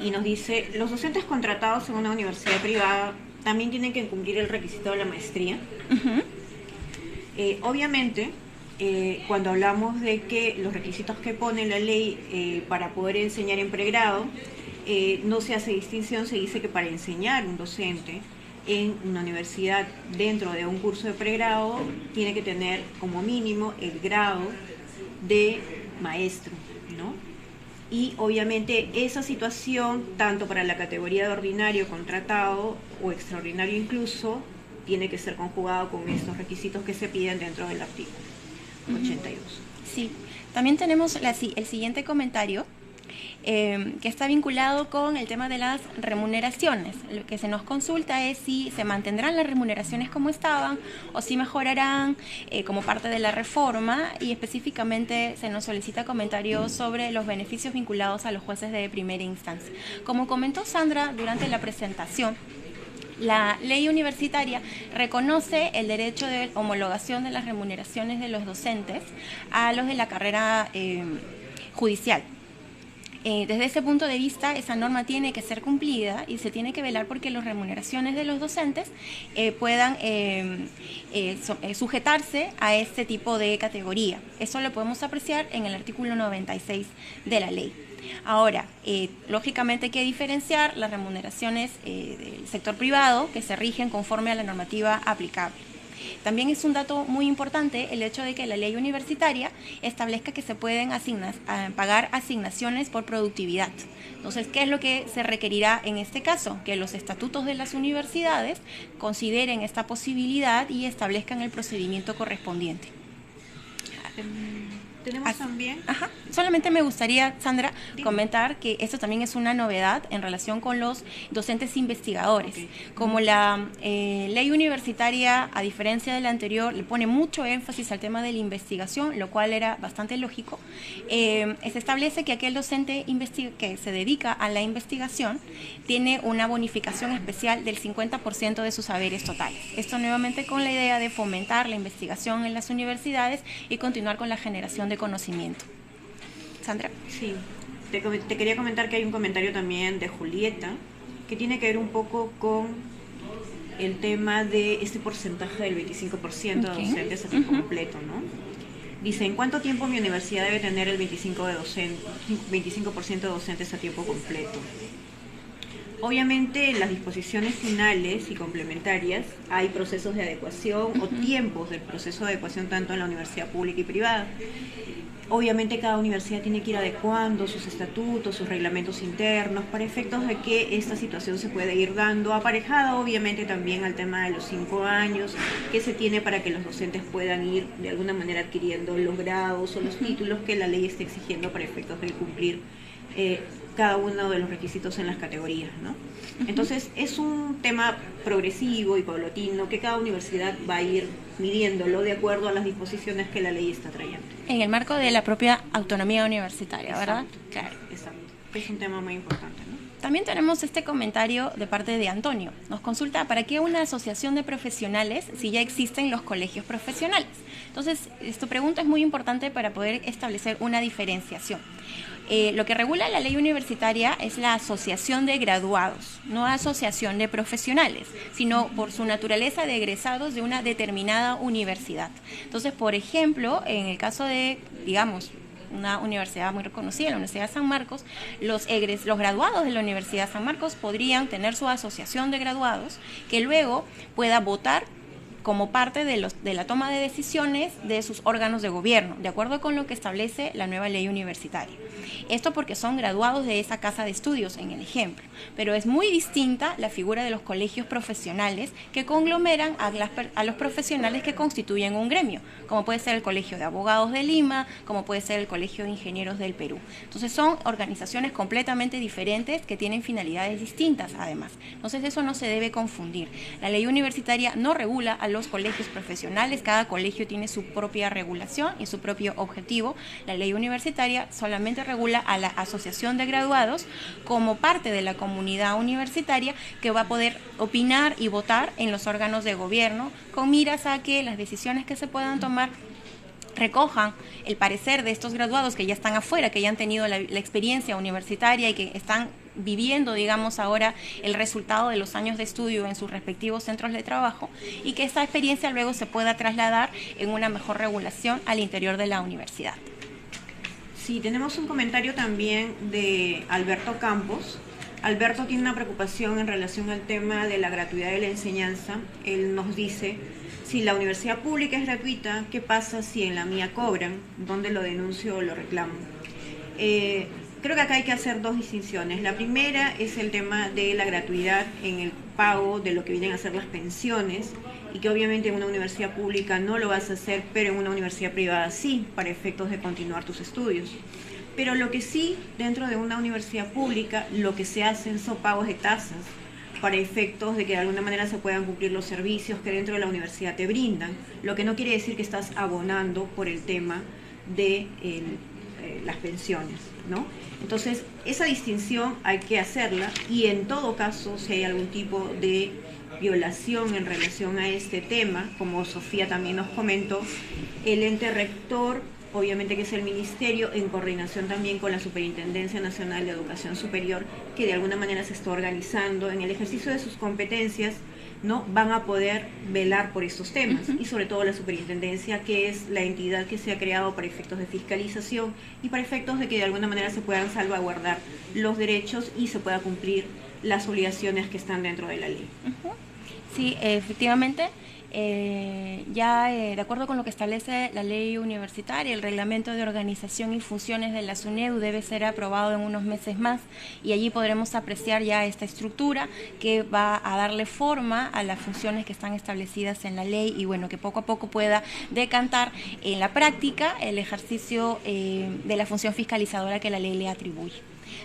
y nos dice: los docentes contratados en una universidad privada también tienen que cumplir el requisito de la maestría. Obviamente, cuando hablamos de que los requisitos que pone la ley para poder enseñar en pregrado, no se hace distinción, se dice que para enseñar un docente en una universidad dentro de un curso de pregrado tiene que tener como mínimo el grado de maestro, ¿no? Y obviamente esa situación, tanto para la categoría de ordinario, contratado o extraordinario incluso, tiene que ser conjugado con estos requisitos que se piden dentro del artículo 82. Sí, también tenemos el siguiente comentario que está vinculado con el tema de las remuneraciones. Lo que se nos consulta es si se mantendrán las remuneraciones como estaban o si mejorarán como parte de la reforma, y específicamente se nos solicita comentarios sobre los beneficios vinculados a los jueces de primera instancia. Como comentó Sandra durante la presentación, la ley universitaria reconoce el derecho de homologación de las remuneraciones de los docentes a los de la carrera judicial. Desde ese punto de vista, esa norma tiene que ser cumplida y se tiene que velar porque las remuneraciones de los docentes puedan sujetarse a este tipo de categoría. Eso lo podemos apreciar en el artículo 96 de la ley. Ahora, lógicamente hay que diferenciar las remuneraciones del sector privado que se rigen conforme a la normativa aplicable. También es un dato muy importante el hecho de que la ley universitaria establezca que se pueden pagar asignaciones por productividad. Entonces, ¿qué es lo que se requerirá en este caso? Que los estatutos de las universidades consideren esta posibilidad y establezcan el procedimiento correspondiente. Tenemos también... Solamente me gustaría, Sandra, comentar que esto también es una novedad en relación con los docentes investigadores. Como la ley universitaria, a diferencia de la anterior, le pone mucho énfasis al tema de la investigación, lo cual era bastante lógico, se establece que aquel docente que se dedica a la investigación tiene una bonificación especial del 50% de sus saberes totales. Esto nuevamente con la idea de fomentar la investigación en las universidades y continuar con la generación de conocimiento. Sandra. Sí, te quería comentar que hay un comentario también de Julieta que tiene que ver un poco con el tema de este porcentaje del 25% de docentes a tiempo completo, ¿no? Dice: ¿en cuánto tiempo mi universidad debe tener el 25% de docentes a tiempo completo? Obviamente en las disposiciones finales y complementarias hay procesos de adecuación o tiempos del proceso de adecuación tanto en la universidad pública y privada. Obviamente cada universidad tiene que ir adecuando sus estatutos, sus reglamentos internos para efectos de que esta situación se pueda ir dando, aparejada obviamente también al tema de los 5 años que se tiene para que los docentes puedan ir de alguna manera adquiriendo los grados o los títulos que la ley está exigiendo para efectos de cumplir cada uno de los requisitos en las categorías, ¿no? Entonces es un tema progresivo y paulatino que cada universidad va a ir midiéndolo de acuerdo a las disposiciones que la ley está trayendo. En el marco de la propia autonomía universitaria, ¿verdad? Claro, exacto. Es un tema muy importante, ¿no? También tenemos este comentario de parte de Antonio. Nos consulta: ¿para qué una asociación de profesionales si ya existen los colegios profesionales? Entonces, tu pregunta es muy importante para poder establecer una diferenciación. Lo que regula la ley universitaria es la asociación de graduados, no asociación de profesionales, sino por su naturaleza de egresados de una determinada universidad. Entonces, por ejemplo, en el caso de, digamos, una universidad muy reconocida, la Universidad de San Marcos, los graduados de la Universidad de San Marcos podrían tener su asociación de graduados que luego pueda votar como parte de la toma de decisiones de sus órganos de gobierno, de acuerdo con lo que establece la nueva ley universitaria. Esto porque son graduados de esa casa de estudios, en el ejemplo. Pero es muy distinta la figura de los colegios profesionales que conglomeran a los profesionales que constituyen un gremio, como puede ser el Colegio de Abogados de Lima, como puede ser el Colegio de Ingenieros del Perú. Entonces son organizaciones completamente diferentes que tienen finalidades distintas, además. Entonces eso no se debe confundir. La ley universitaria no regula a los colegios profesionales, cada colegio tiene su propia regulación y su propio objetivo. La ley universitaria solamente regula a la asociación de graduados como parte de la comunidad universitaria que va a poder opinar y votar en los órganos de gobierno con miras a que las decisiones que se puedan tomar recojan el parecer de estos graduados que ya están afuera, que ya han tenido la experiencia universitaria y que están viviendo, digamos, ahora el resultado de los años de estudio en sus respectivos centros de trabajo y que esta experiencia luego se pueda trasladar en una mejor regulación al interior de la universidad. Sí, tenemos un comentario también de Alberto Campos. Alberto tiene una preocupación en relación al tema de la gratuidad de la enseñanza. Él nos dice: si la universidad pública es gratuita, ¿qué pasa si en la mía cobran? ¿Dónde lo denuncio o lo reclamo? Creo que acá hay que hacer dos distinciones. La primera es el tema de la gratuidad en el pago de lo que vienen a ser las pensiones, y que obviamente en una universidad pública no lo vas a hacer, pero en una universidad privada sí, para efectos de continuar tus estudios. Pero lo que sí, dentro de una universidad pública, lo que se hacen son pagos de tasas para efectos de que de alguna manera se puedan cumplir los servicios que dentro de la universidad te brindan, lo que no quiere decir que estás abonando por el tema de las pensiones, ¿no? Entonces, esa distinción hay que hacerla, y en todo caso, si hay algún tipo de violación en relación a este tema, como Sofía también nos comentó, el ente rector, obviamente que es el ministerio, en coordinación también con la Superintendencia Nacional de Educación Superior, que de alguna manera se está organizando en el ejercicio de sus competencias, ¿no? Van a poder velar por estos temas, y sobre todo la Superintendencia, que es la entidad que se ha creado para efectos de fiscalización y para efectos de que de alguna manera se puedan salvaguardar los derechos y se pueda cumplir las obligaciones que están dentro de la ley. Sí, efectivamente. De acuerdo con lo que establece la ley universitaria, el reglamento de organización y funciones de la SUNEDU debe ser aprobado en unos meses más, y allí podremos apreciar ya esta estructura que va a darle forma a las funciones que están establecidas en la ley, y bueno, que poco a poco pueda decantar en la práctica el ejercicio de la función fiscalizadora que la ley le atribuye.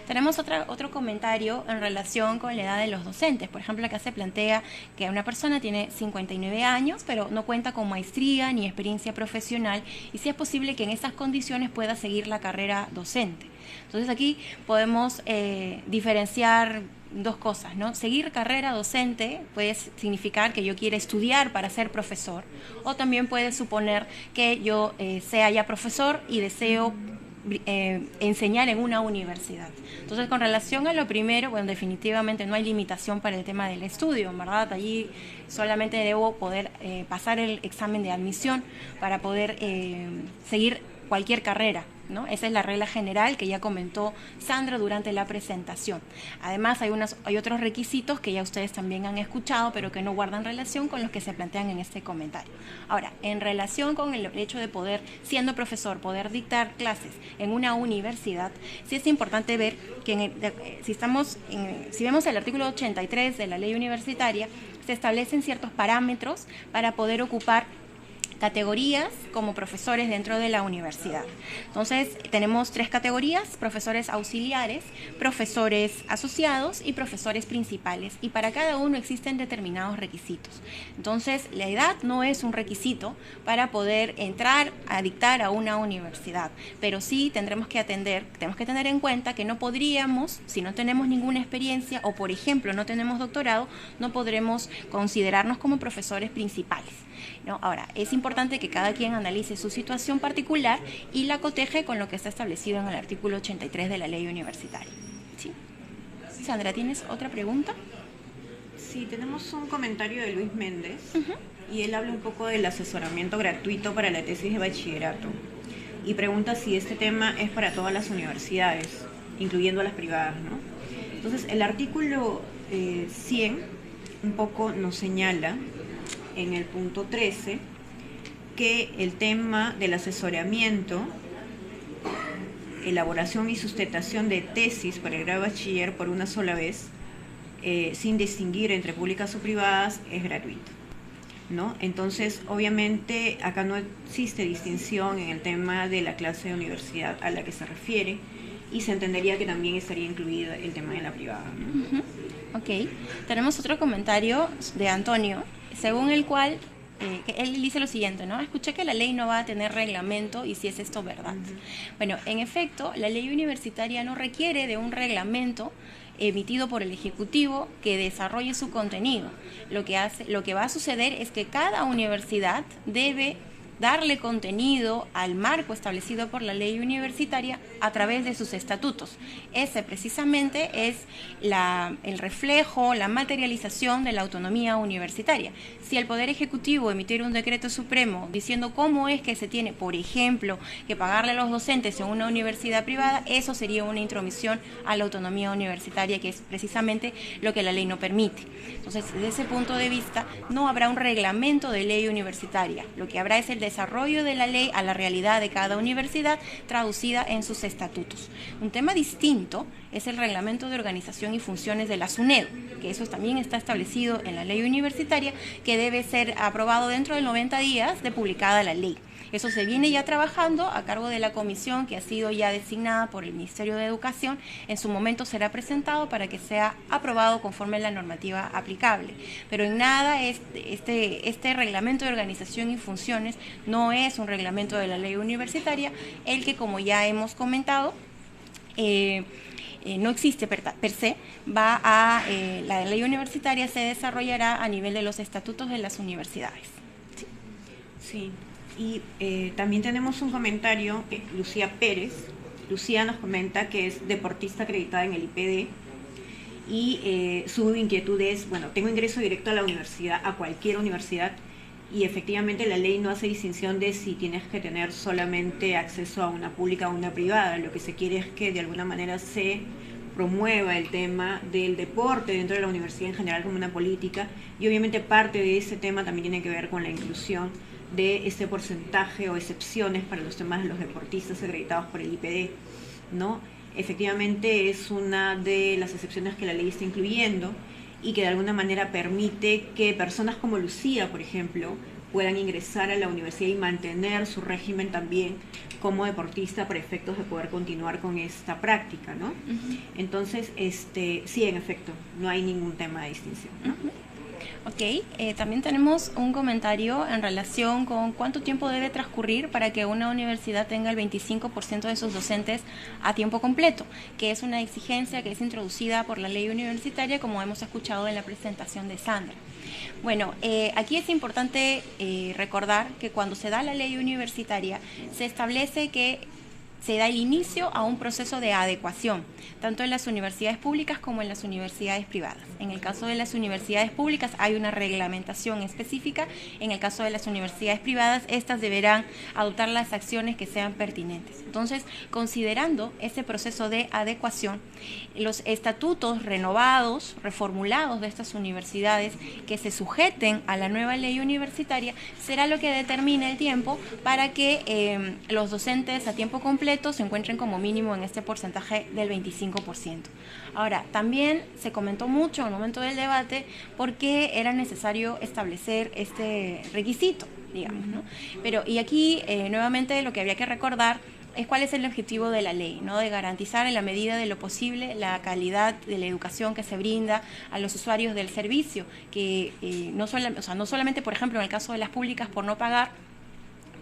Tenemos otro comentario en relación con la edad de los docentes. Por ejemplo, acá se plantea que una persona tiene 59 años, pero no cuenta con maestría ni experiencia profesional, y si es posible que en esas condiciones pueda seguir la carrera docente. Entonces aquí podemos diferenciar dos cosas, ¿no? Seguir carrera docente puede significar que yo quiera estudiar para ser profesor, o también puede suponer que yo sea ya profesor y deseo enseñar en una universidad. Entonces, con relación a lo primero, bueno, definitivamente no hay limitación para el tema del estudio, ¿verdad? Allí solamente debo poder pasar el examen de admisión para poder seguir cualquier carrera, ¿no? Esa es la regla general que ya comentó Sandra durante la presentación. Además, hay otros requisitos que ya ustedes también han escuchado, pero que no guardan relación con los que se plantean en este comentario. Ahora, en relación con el hecho de poder, siendo profesor, poder dictar clases en una universidad, sí es importante ver que si vemos el artículo 83 de la ley universitaria, se establecen ciertos parámetros para poder ocupar categorías como profesores dentro de la universidad. Entonces, tenemos 3 categorías: profesores auxiliares, profesores asociados y profesores principales, y para cada uno existen determinados requisitos. Entonces, la edad no es un requisito para poder entrar a dictar a una universidad, pero sí tenemos que tener en cuenta que no podríamos, si no tenemos ninguna experiencia o, por ejemplo, no tenemos doctorado, no podremos considerarnos como profesores principales. ¿no? Ahora, es importante que cada quien analice su situación particular y la coteje con lo que está establecido en el artículo 83 de la ley universitaria. ¿Sí? Sandra, ¿tienes otra pregunta? Sí, tenemos un comentario de Luis Méndez y él habla un poco del asesoramiento gratuito para la tesis de bachillerato y pregunta si este tema es para todas las universidades, incluyendo las privadas, ¿no? Entonces, el artículo 100 un poco nos señala en el punto 13 que el tema del asesoramiento, elaboración y sustentación de tesis para el grado de bachiller por una sola vez, sin distinguir entre públicas o privadas, es gratuito, ¿no? Entonces, obviamente, acá no existe distinción en el tema de la clase de universidad a la que se refiere y se entendería que también estaría incluido el tema de la privada, ¿no? Ok, tenemos otro comentario de Antonio, según el cual él dice lo siguiente, ¿no? Escuché que la ley no va a tener reglamento y si es esto verdad. Bueno, en efecto, la ley universitaria no requiere de un reglamento emitido por el Ejecutivo que desarrolle su contenido. Lo que va a suceder es que cada universidad debe darle contenido al marco establecido por la ley universitaria a través de sus estatutos. Ese precisamente es el reflejo, la materialización de la autonomía universitaria. Si el Poder Ejecutivo emitiera un decreto supremo diciendo cómo es que se tiene, por ejemplo, que pagarle a los docentes en una universidad privada, eso sería una intromisión a la autonomía universitaria, que es precisamente lo que la ley no permite. Entonces, desde ese punto de vista, no habrá un reglamento de ley universitaria. Lo que habrá es el desarrollo de la ley a la realidad de cada universidad traducida en sus estatutos. Un tema distinto es el reglamento de organización y funciones de la SUNEDU, que eso también está establecido en la ley universitaria, que debe ser aprobado dentro de 90 días de publicada la ley. Eso se viene ya trabajando a cargo de la comisión que ha sido ya designada por el Ministerio de Educación. En su momento será presentado para que sea aprobado conforme a la normativa aplicable. Pero en nada este reglamento de organización y funciones no es un reglamento de la ley universitaria, el que, como ya hemos comentado, no existe per se, la ley universitaria se desarrollará a nivel de los estatutos de las universidades. Sí. Y también tenemos un comentario de Lucía Pérez. Lucía nos comenta que es deportista acreditada en el IPD y su inquietud es, bueno, tengo ingreso directo a la universidad, a cualquier universidad, y efectivamente la ley no hace distinción de si tienes que tener solamente acceso a una pública o una privada. Lo que se quiere es que de alguna manera se promueva el tema del deporte dentro de la universidad en general como una política, y obviamente parte de ese tema también tiene que ver con la inclusión de este porcentaje o excepciones para los temas de los deportistas acreditados por el IPD, ¿no? Efectivamente es una de las excepciones que la ley está incluyendo y que de alguna manera permite que personas como Lucía, por ejemplo, puedan ingresar a la universidad y mantener su régimen también como deportista para efectos de poder continuar con esta práctica, ¿no? Entonces, sí, en efecto, no hay ningún tema de distinción, ¿no? Ok, también tenemos un comentario en relación con cuánto tiempo debe transcurrir para que una universidad tenga el 25% de sus docentes a tiempo completo, que es una exigencia que es introducida por la ley universitaria, como hemos escuchado en la presentación de Sandra. Bueno, aquí es importante recordar que cuando se da la ley universitaria se establece que se da el inicio a un proceso de adecuación, tanto en las universidades públicas como en las universidades privadas. En el caso de las universidades públicas hay una reglamentación específica, en el caso de las universidades privadas, estas deberán adoptar las acciones que sean pertinentes. Entonces, considerando ese proceso de adecuación, los estatutos renovados, reformulados de estas universidades que se sujeten a la nueva ley universitaria, será lo que determine el tiempo para que los docentes a tiempo completo se encuentren como mínimo en este porcentaje del 25%. Ahora, también se comentó mucho en el momento del debate por qué era necesario establecer este requisito, digamos, ¿no? Pero, y aquí nuevamente lo que habría que recordar es cuál es el objetivo de la ley, ¿no? De garantizar en la medida de lo posible la calidad de la educación que se brinda a los usuarios del servicio, que no solamente, por ejemplo, en el caso de las públicas por no pagar,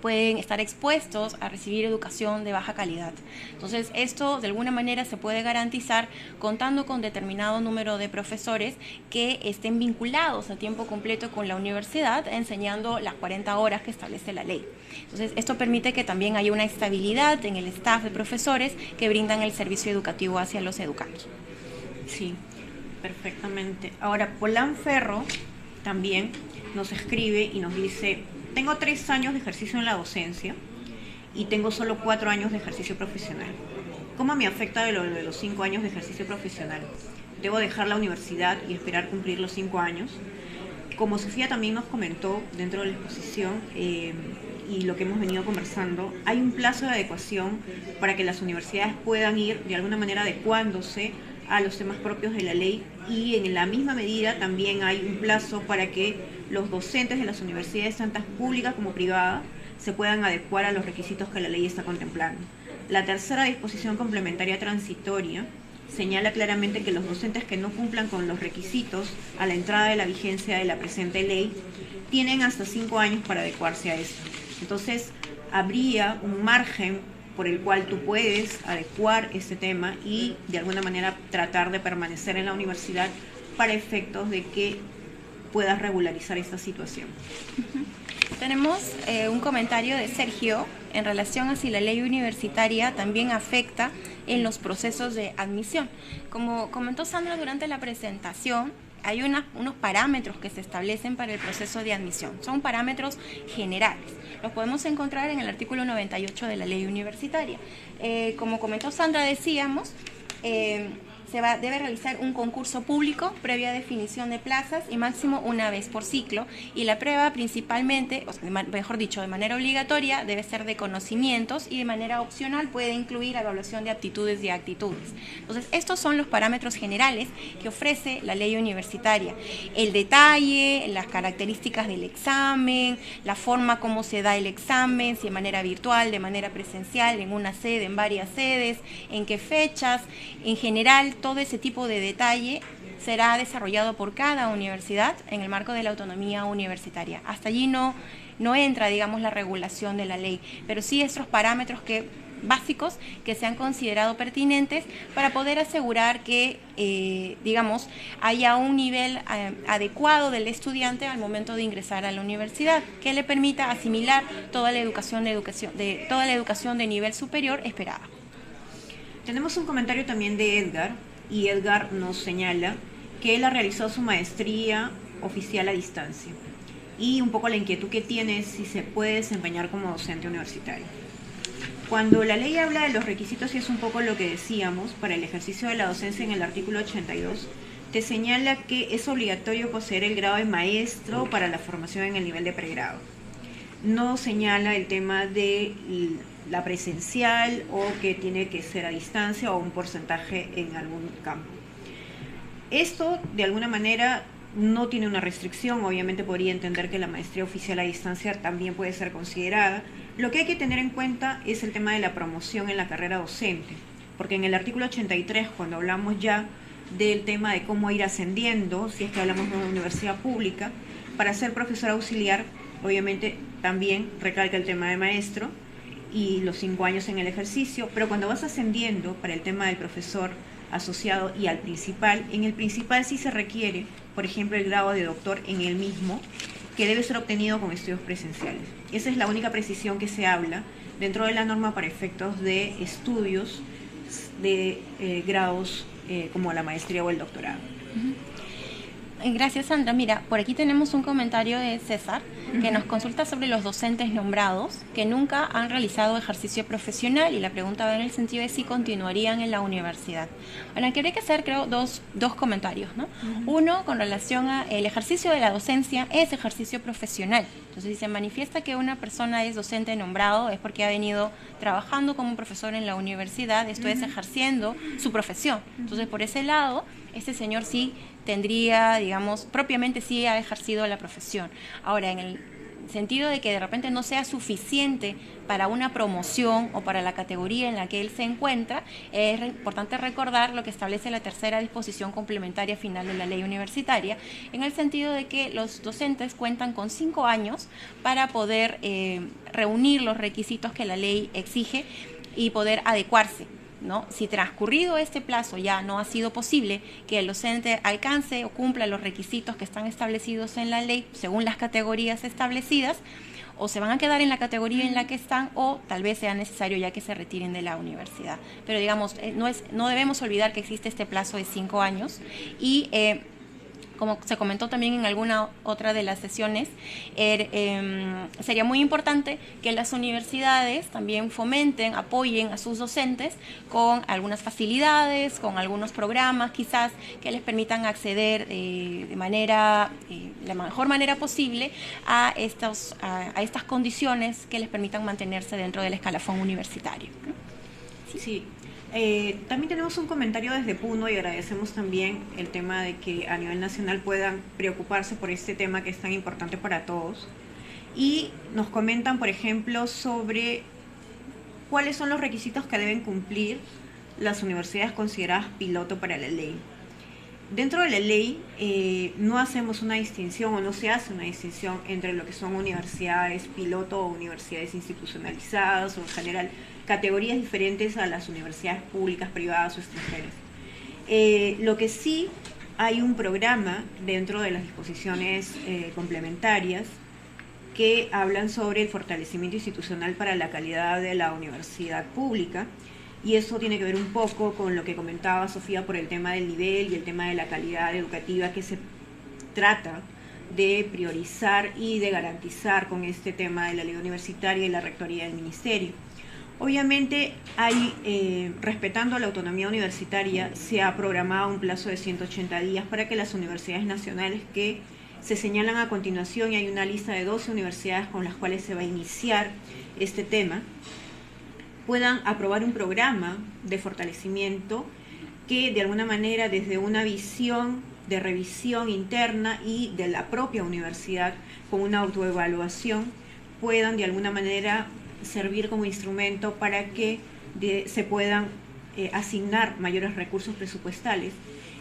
pueden estar expuestos a recibir educación de baja calidad. Entonces, esto de alguna manera se puede garantizar contando con determinado número de profesores que estén vinculados a tiempo completo con la universidad, enseñando las 40 horas que establece la ley. Entonces, esto permite que también haya una estabilidad en el staff de profesores que brindan el servicio educativo hacia los educandos. Sí, perfectamente. Ahora, Polán Ferro también nos escribe y nos dice: tengo 3 años de ejercicio en la docencia y tengo solo 4 años de ejercicio profesional. ¿Cómo me afecta de los 5 años de ejercicio profesional? ¿Debo dejar la universidad y esperar cumplir los 5 años? Como Sofía también nos comentó dentro de la exposición y lo que hemos venido conversando, hay un plazo de adecuación para que las universidades puedan ir de alguna manera adecuándose a los temas propios de la ley, y en la misma medida también hay un plazo para que los docentes de las universidades, tanto públicas como privadas, se puedan adecuar a los requisitos que la ley está contemplando. La tercera disposición complementaria transitoria señala claramente que los docentes que no cumplan con los requisitos a la entrada de la vigencia de la presente ley tienen hasta 5 años para adecuarse a esto. Entonces, habría un margen por el cual tú puedes adecuar este tema y de alguna manera tratar de permanecer en la universidad para efectos de que puedas regularizar esta situación. Tenemos un comentario de Sergio en relación a si la ley universitaria también afecta en los procesos de admisión. Como comentó Sandra durante la presentación, hay unos parámetros que se establecen para el proceso de admisión. Son parámetros generales. Los podemos encontrar en el artículo 98 de la ley universitaria. Como comentó Sandra, decíamos, debe realizar un concurso público previa definición de plazas y máximo una vez por ciclo, y la prueba principalmente, o sea, mejor dicho, de manera obligatoria debe ser de conocimientos, y de manera opcional puede incluir evaluación de aptitudes y actitudes. Entonces, estos son los parámetros generales que ofrece la ley universitaria. El detalle, las características del examen, la forma como se da el examen, si de manera virtual, de manera presencial, en una sede, en varias sedes, en qué fechas, en general, todo ese tipo de detalle será desarrollado por cada universidad en el marco de la autonomía universitaria. Hasta allí no entra, digamos, la regulación de la ley, pero sí estos parámetros básicos que se han considerado pertinentes para poder asegurar que, digamos, haya un nivel adecuado del estudiante al momento de ingresar a la universidad, que le permita asimilar toda la educación de nivel superior esperada. Tenemos un comentario también de Edgar, y Edgar nos señala que él ha realizado su maestría oficial a distancia y un poco la inquietud que tiene es si se puede desempeñar como docente universitario. Cuando la ley habla de los requisitos, y es un poco lo que decíamos, para el ejercicio de la docencia en el artículo 82, te señala que es obligatorio poseer el grado de maestro para la formación en el nivel de pregrado. No señala el tema de la presencial o que tiene que ser a distancia o un porcentaje en algún campo. Esto, de alguna manera, no tiene una restricción. Obviamente podría entender que la maestría oficial a distancia también puede ser considerada. Lo que hay que tener en cuenta es el tema de la promoción en la carrera docente, porque en el artículo 83, cuando hablamos ya del tema de cómo ir ascendiendo, si es que hablamos de una universidad pública, para ser profesor auxiliar, obviamente también recalca el tema de maestro y los 5 años en el ejercicio, pero cuando vas ascendiendo para el tema del profesor asociado y al principal, en el principal sí se requiere, por ejemplo, el grado de doctor en el mismo, que debe ser obtenido con estudios presenciales. Esa es la única precisión que se habla dentro de la norma para efectos de estudios de grados como la maestría o el doctorado. Gracias, Sandra. Mira, por aquí tenemos un comentario de César que nos consulta sobre los docentes nombrados que nunca han realizado ejercicio profesional, y la pregunta va en el sentido de si continuarían en la universidad. Bueno, aquí hay que hacer, creo, dos comentarios, ¿no? Uno, con relación a el ejercicio de la docencia es ejercicio profesional. Entonces, si se manifiesta que una persona es docente nombrado, es porque ha venido trabajando como profesor en la universidad, esto es ejerciendo su profesión. Entonces, por ese lado, este señor sí tendría, digamos, propiamente sí ha ejercido la profesión. Ahora, sentido de que de repente no sea suficiente para una promoción o para la categoría en la que él se encuentra, es importante recordar lo que establece la tercera disposición complementaria final de la ley universitaria, en el sentido de que los docentes cuentan con 5 años para poder reunir los requisitos que la ley exige y poder adecuarse, ¿no? Si transcurrido este plazo ya no ha sido posible que el docente alcance o cumpla los requisitos que están establecidos en la ley según las categorías establecidas, o se van a quedar en la categoría en la que están, o tal vez sea necesario ya que se retiren de la universidad. Pero digamos, no debemos olvidar que existe este plazo de 5 años y como se comentó también en alguna otra de las sesiones, sería muy importante que las universidades también fomenten, apoyen a sus docentes con algunas facilidades, con algunos programas quizás que les permitan acceder de la mejor manera posible a estas condiciones que les permitan mantenerse dentro del escalafón universitario. Sí. También tenemos un comentario desde Puno y agradecemos también el tema de que a nivel nacional puedan preocuparse por este tema que es tan importante para todos. Y nos comentan, por ejemplo, sobre cuáles son los requisitos que deben cumplir las universidades consideradas piloto para la ley. Dentro de la ley no hacemos una distinción o no se hace una distinción entre lo que son universidades piloto o universidades institucionalizadas o en general categorías diferentes a las universidades públicas, privadas o extranjeras. Lo que sí hay un programa dentro de las disposiciones complementarias que hablan sobre el fortalecimiento institucional para la calidad de la universidad pública. Y eso tiene que ver un poco con lo que comentaba Sofía por el tema del nivel y el tema de la calidad educativa que se trata de priorizar y de garantizar con este tema de la ley universitaria y la rectoría del ministerio. Obviamente, respetando la autonomía universitaria, se ha programado un plazo de 180 días para que las universidades nacionales que se señalan a continuación, y hay una lista de 12 universidades con las cuales se va a iniciar este tema, puedan aprobar un programa de fortalecimiento que de alguna manera desde una visión de revisión interna y de la propia universidad con una autoevaluación puedan de alguna manera servir como instrumento para que se puedan asignar mayores recursos presupuestales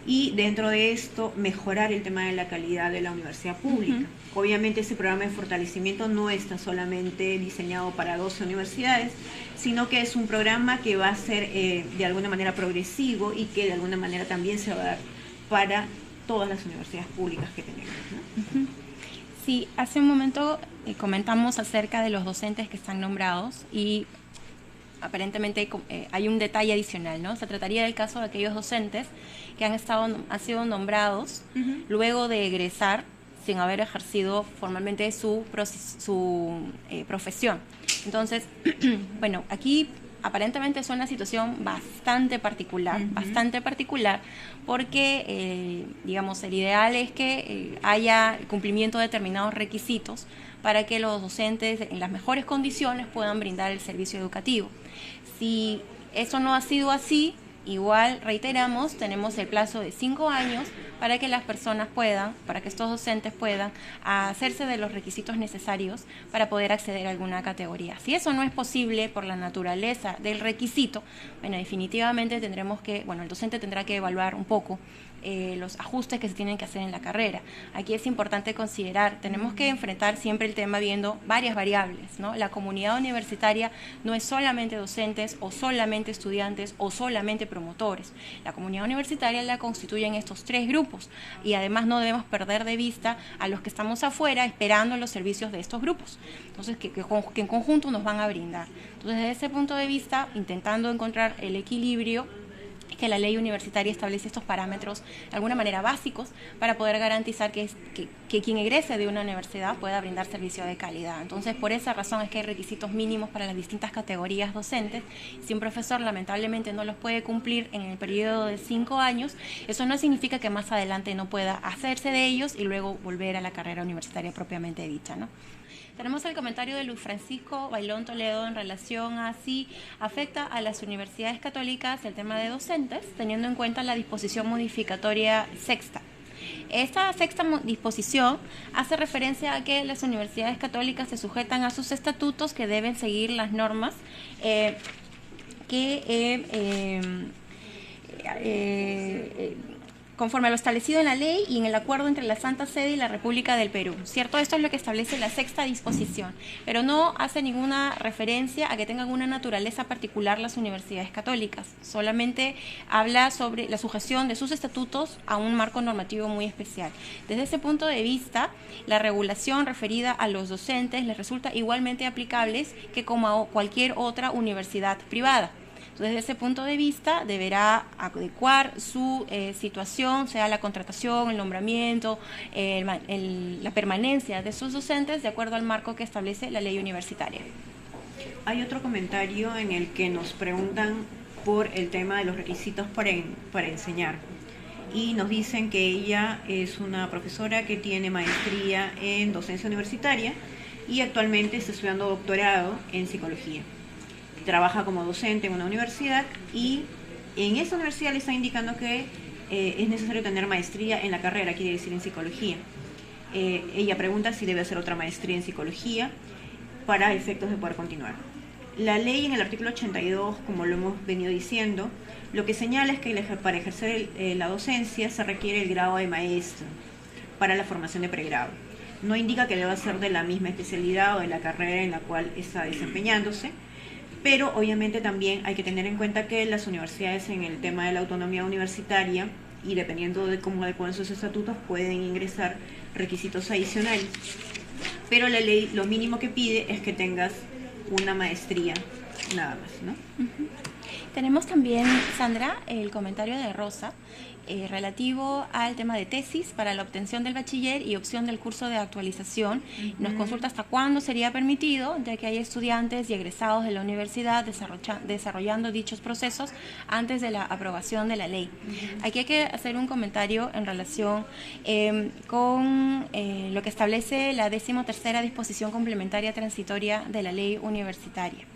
y dentro de esto mejorar el tema de la calidad de la universidad pública. Obviamente ese programa de fortalecimiento no está solamente diseñado para 12 universidades, sino que es un programa que va a ser de alguna manera progresivo y que de alguna manera también se va a dar para todas las universidades públicas que tenemos, ¿no? Sí, hace un momento comentamos acerca de los docentes que están nombrados y aparentemente hay un detalle adicional, ¿no? Se trataría del caso de aquellos docentes que han sido nombrados luego de egresar sin haber ejercido formalmente su profesión. Entonces, bueno, aquí aparentemente es una situación bastante particular, porque, digamos, el ideal es que haya cumplimiento de determinados requisitos para que los docentes en las mejores condiciones puedan brindar el servicio educativo. Si eso no ha sido así, igual, reiteramos, tenemos el plazo de 5 años para que las personas para que estos docentes puedan hacerse de los requisitos necesarios para poder acceder a alguna categoría. Si eso no es posible por la naturaleza del requisito, bueno, definitivamente el docente tendrá que evaluar un poco los ajustes que se tienen que hacer en la carrera. Aquí es importante considerar, tenemos que enfrentar siempre el tema viendo varias variables, ¿no? La comunidad universitaria no es solamente docentes o solamente estudiantes o solamente promotores. La comunidad universitaria la constituyen estos 3 grupos y además no debemos perder de vista a los que estamos afuera esperando los servicios de estos grupos. Entonces, que en conjunto nos van a brindar. Entonces, desde ese punto de vista, intentando encontrar el equilibrio, que la ley universitaria establece estos parámetros de alguna manera básicos para poder garantizar que quien egrese de una universidad pueda brindar servicio de calidad. Entonces, por esa razón es que hay requisitos mínimos para las distintas categorías docentes. Si un profesor lamentablemente no los puede cumplir en el periodo de 5 años, eso no significa que más adelante no pueda hacerse de ellos y luego volver a la carrera universitaria propiamente dicha, ¿no? Tenemos el comentario de Luis Francisco Bailón Toledo en relación a si afecta a las universidades católicas el tema de docentes, teniendo en cuenta la disposición modificatoria sexta. Esta sexta disposición hace referencia a que las universidades católicas se sujetan a sus estatutos, que deben seguir las normas conforme a lo establecido en la ley y en el acuerdo entre la Santa Sede y la República del Perú, ¿cierto? Esto es lo que establece la sexta disposición, pero no hace ninguna referencia a que tengan una naturaleza particular las universidades católicas, solamente habla sobre la sujeción de sus estatutos a un marco normativo muy especial. Desde ese punto de vista, la regulación referida a los docentes les resulta igualmente aplicable que como a cualquier otra universidad privada. Desde ese punto de vista, deberá adecuar su situación, sea la contratación, el nombramiento, la permanencia de sus docentes, de acuerdo al marco que establece la ley universitaria. Hay otro comentario en el que nos preguntan por el tema de los requisitos para enseñar. Y nos dicen que ella es una profesora que tiene maestría en docencia universitaria y actualmente está estudiando doctorado en psicología. Trabaja como docente en una universidad y en esa universidad le está indicando que es necesario tener maestría en la carrera, quiere decir en psicología. Ella pregunta si debe hacer otra maestría en psicología para efectos de poder continuar. La ley en el artículo 82, como lo hemos venido diciendo, lo que señala es que para ejercer la docencia se requiere el grado de maestro para la formación de pregrado. No indica que deba ser de la misma especialidad o de la carrera en la cual está desempeñándose, pero obviamente también hay que tener en cuenta que las universidades en el tema de la autonomía universitaria y dependiendo de cómo adecuan sus estatutos pueden ingresar requisitos adicionales. Pero la ley lo mínimo que pide es que tengas una maestría, nada más, ¿no? Tenemos también, Sandra, el comentario de Rosa relativo al tema de tesis para la obtención del bachiller y opción del curso de actualización. Nos consulta hasta cuándo sería permitido, ya que hay estudiantes y egresados de la universidad desarrollando dichos procesos antes de la aprobación de la ley. Aquí hay que hacer un comentario en relación con lo que establece la 13ª disposición complementaria transitoria de la ley universitaria.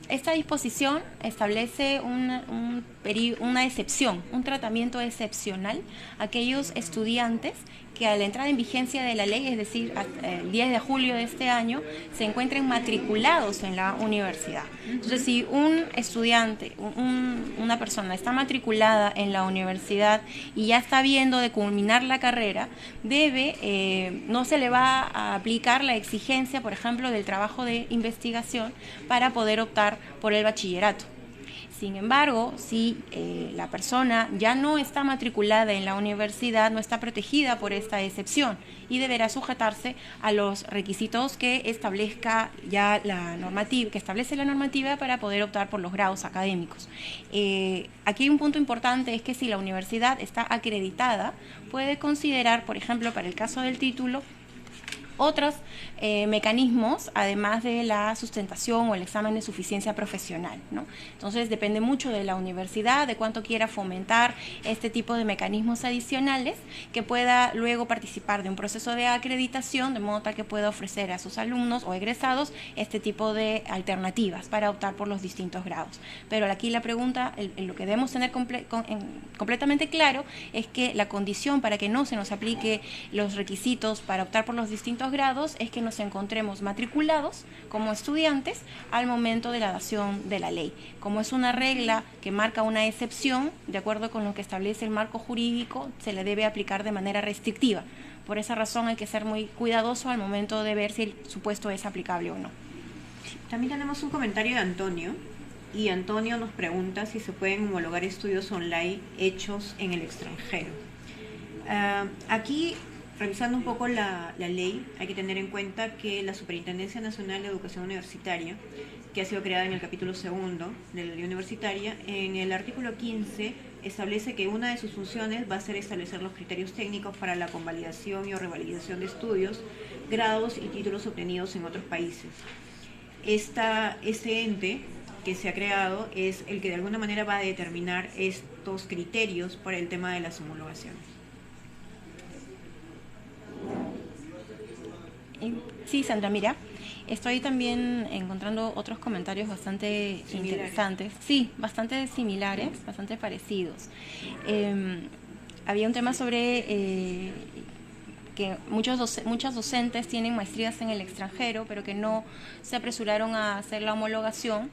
Esta disposición establece una excepción, un tratamiento excepcional a aquellos estudiantes que a la entrada en vigencia de la ley, es decir, el 10 de julio de este año, se encuentren matriculados en la universidad. Entonces, si un estudiante, una persona está matriculada en la universidad y ya está viendo de culminar la carrera, no se le va a aplicar la exigencia, por ejemplo, del trabajo de investigación para poder optar por el bachillerato. Sin embargo, si la persona ya no está matriculada en la universidad, no está protegida por esta excepción y deberá sujetarse a los requisitos que establezca ya la normativa, que establece la normativa para poder optar por los grados académicos. Aquí hay un punto importante, es que si la universidad está acreditada, puede considerar, por ejemplo, para el caso del título, otros mecanismos, además de la sustentación o el examen de suficiencia profesional, ¿no? Entonces depende mucho de la universidad, de cuánto quiera fomentar este tipo de mecanismos adicionales, que pueda luego participar de un proceso de acreditación, de modo tal que pueda ofrecer a sus alumnos o egresados este tipo de alternativas para optar por los distintos grados. Pero aquí la pregunta, lo que debemos tener completamente claro es que la condición para que no se nos aplique los requisitos para optar por los distintos grados es que nos encontremos matriculados como estudiantes al momento de la dación de la ley. Como es una regla que marca una excepción, de acuerdo con lo que establece el marco jurídico, se le debe aplicar de manera restrictiva. Por esa razón hay que ser muy cuidadoso al momento de ver si el supuesto es aplicable o no. También tenemos un comentario de Antonio, y Antonio nos pregunta si se pueden homologar estudios online hechos en el extranjero. Aquí, revisando un poco la ley, hay que tener en cuenta que la Superintendencia Nacional de Educación Universitaria, que ha sido creada en el capítulo 2 de la ley universitaria, en el artículo 15 establece que una de sus funciones va a ser establecer los criterios técnicos para la convalidación y o revalidación de estudios, grados y títulos obtenidos en otros países. Este ente que se ha creado es el que de alguna manera va a determinar estos criterios para el tema de las homologaciones. Sí, Sandra, mira, estoy también encontrando otros comentarios bastante interesantes. Sí, bastante similares, bastante parecidos. había un tema sobre que muchas docentes tienen maestrías en el extranjero, pero que no se apresuraron a hacer la homologación.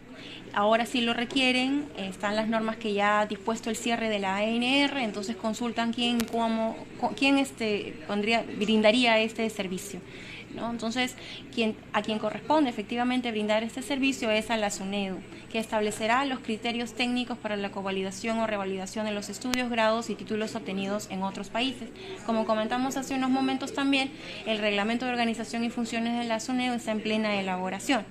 Ahora sí lo requieren, están las normas que ya ha dispuesto el cierre de la ANR, entonces consultan quién brindaría este servicio, ¿no? Entonces, a quien corresponde efectivamente brindar este servicio es a la SUNEDU, que establecerá los criterios técnicos para la convalidación o revalidación de los estudios, grados y títulos obtenidos en otros países. Como comentamos hace unos momentos también, el reglamento de organización y funciones de la SUNEDU está en plena elaboración.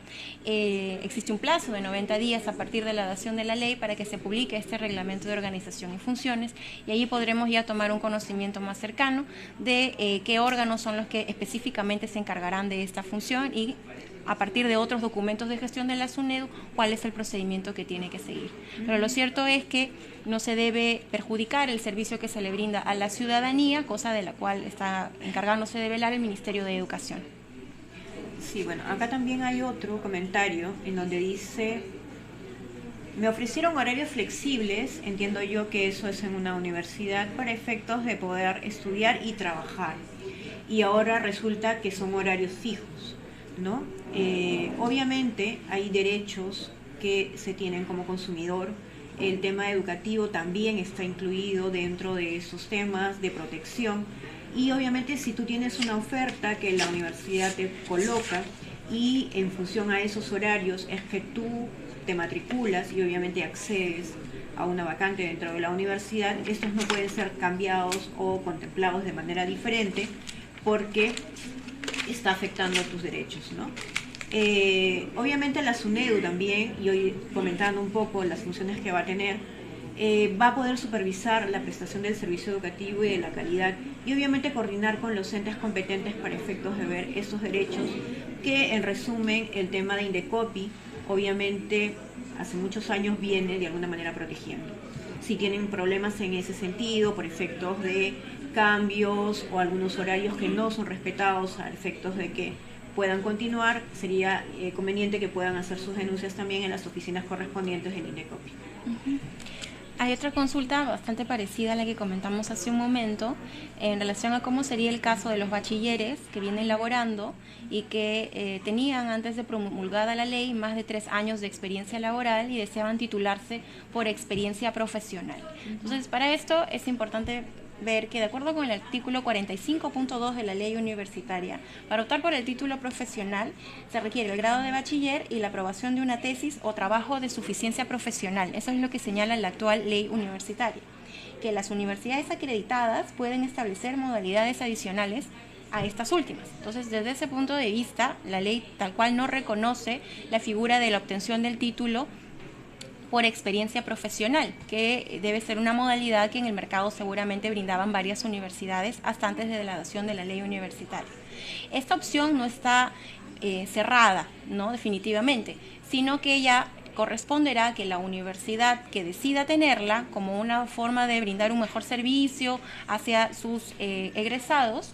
Existe un plazo de 90 días a partir de la dación de la ley para que se publique este reglamento de organización y funciones, y ahí podremos ya tomar un conocimiento más cercano de qué órganos son los que específicamente se encargarán de esta función y a partir de otros documentos de gestión de la SUNEDU, cuál es el procedimiento que tiene que seguir. Pero lo cierto es que no se debe perjudicar el servicio que se le brinda a la ciudadanía, cosa de la cual está encargándose de velar el Ministerio de Educación. Sí, bueno, acá también hay otro comentario en donde dice: me ofrecieron horarios flexibles, entiendo yo que eso es en una universidad, para efectos de poder estudiar y trabajar. Y ahora resulta que son horarios fijos, ¿no? Obviamente hay derechos que se tienen como consumidor. El tema educativo también está incluido dentro de esos temas de protección. Y obviamente si tú tienes una oferta que la universidad te coloca y en función a esos horarios es que tú te matriculas y obviamente accedes a una vacante dentro de la universidad, estos no pueden ser cambiados o contemplados de manera diferente porque está afectando tus derechos, ¿no? Obviamente la SUNEDU también, y hoy comentando un poco las funciones que va a tener, va a poder supervisar la prestación del servicio educativo y de la calidad y obviamente coordinar con los entes competentes para efectos de ver esos derechos que, en resumen, el tema de Indecopi obviamente hace muchos años viene de alguna manera protegiendo. Si tienen problemas en ese sentido por efectos de cambios o algunos horarios que no son respetados a efectos de que puedan continuar, sería conveniente que puedan hacer sus denuncias también en las oficinas correspondientes del Indecopi. Hay otra consulta bastante parecida a la que comentamos hace un momento en relación a cómo sería el caso de los bachilleres que vienen laborando y que tenían antes de promulgada la ley más de 3 años de experiencia laboral y deseaban titularse por experiencia profesional. Entonces, para esto es importante ver que de acuerdo con el artículo 45.2 de la ley universitaria, para optar por el título profesional se requiere el grado de bachiller y la aprobación de una tesis o trabajo de suficiencia profesional. Eso es lo que señala la actual ley universitaria, que las universidades acreditadas pueden establecer modalidades adicionales a estas últimas. Entonces, desde ese punto de vista, la ley tal cual no reconoce la figura de la obtención del título por experiencia profesional, que debe ser una modalidad que en el mercado seguramente brindaban varias universidades hasta antes de la dación de la ley universitaria. Esta opción no está cerrada, ¿no? Definitivamente, sino que ya corresponderá que la universidad que decida tenerla como una forma de brindar un mejor servicio hacia sus egresados,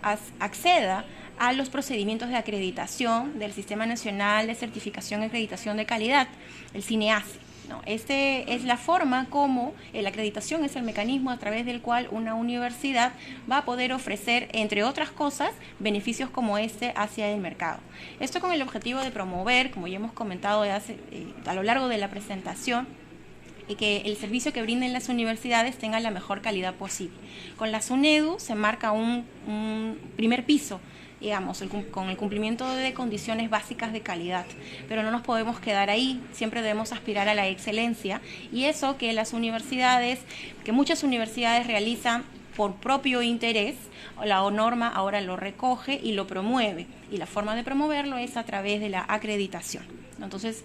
acceda a los procedimientos de acreditación del Sistema Nacional de Certificación y Acreditación de Calidad, el CINEACE, ¿no? Este es la forma como la acreditación es el mecanismo a través del cual una universidad va a poder ofrecer, entre otras cosas, beneficios como este hacia el mercado. Esto con el objetivo de promover, como ya hemos comentado a lo largo de la presentación, y que el servicio que brinden las universidades tenga la mejor calidad posible. Con la SUNEDU se marca un primer piso, digamos, con el cumplimiento de condiciones básicas de calidad, pero no nos podemos quedar ahí, siempre debemos aspirar a la excelencia, y eso que muchas universidades realizan por propio interés, la norma ahora lo recoge y lo promueve, y la forma de promoverlo es a través de la acreditación. Entonces,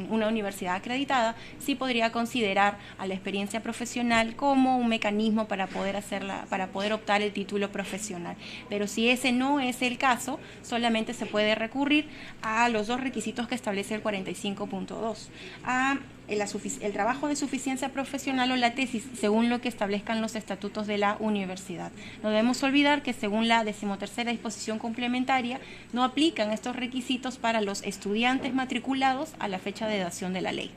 una universidad acreditada sí podría considerar a la experiencia profesional como un mecanismo para poder optar el título profesional. Pero si ese no es el caso, solamente se puede recurrir a los 2 requisitos que establece el 45.2, a el trabajo de suficiencia profesional o la tesis, según lo que establezcan los estatutos de la universidad. No debemos olvidar que según la 13ª disposición complementaria, no aplican estos requisitos para los estudiantes matriculados a la fecha de dación de la ley.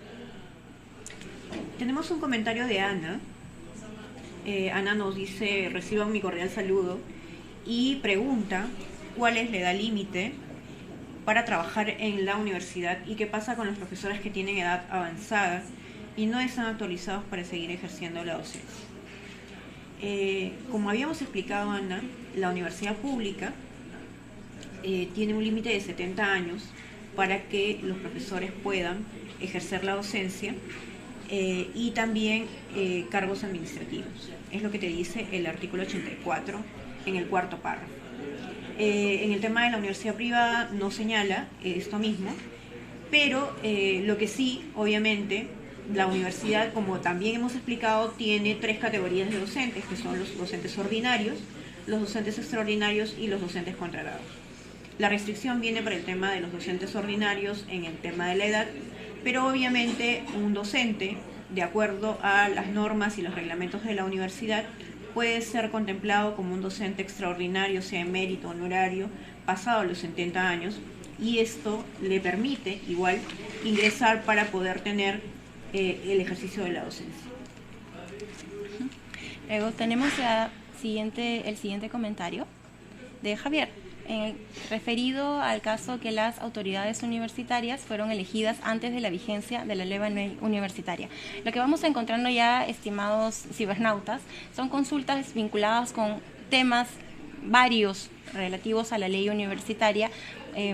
Tenemos un comentario de Ana Ana nos dice, reciban mi cordial saludo, y pregunta cuál es la edad límite para trabajar en la universidad y qué pasa con los profesores que tienen edad avanzada y no están autorizados para seguir ejerciendo la docencia. Como habíamos explicado, Ana, la universidad pública tiene un límite de 70 años para que los profesores puedan ejercer la docencia y también cargos administrativos. Es lo que te dice el artículo 84 en el cuarto párrafo. En el tema de la universidad privada no señala esto mismo, pero lo que sí, obviamente, la universidad, como también hemos explicado, tiene 3 categorías de docentes, que son los docentes ordinarios, los docentes extraordinarios y los docentes contratados. La restricción viene para el tema de los docentes ordinarios en el tema de la edad, pero obviamente un docente, de acuerdo a las normas y los reglamentos de la universidad, puede ser contemplado como un docente extraordinario, sea emérito, honorario, pasado los 70 años, y esto le permite igual ingresar para poder tener el ejercicio de la docencia. Luego tenemos el siguiente comentario de Javier, referido al caso que las autoridades universitarias fueron elegidas antes de la vigencia de la ley universitaria. Lo que vamos encontrando ya, estimados cibernautas, son consultas vinculadas con temas varios relativos a la ley universitaria,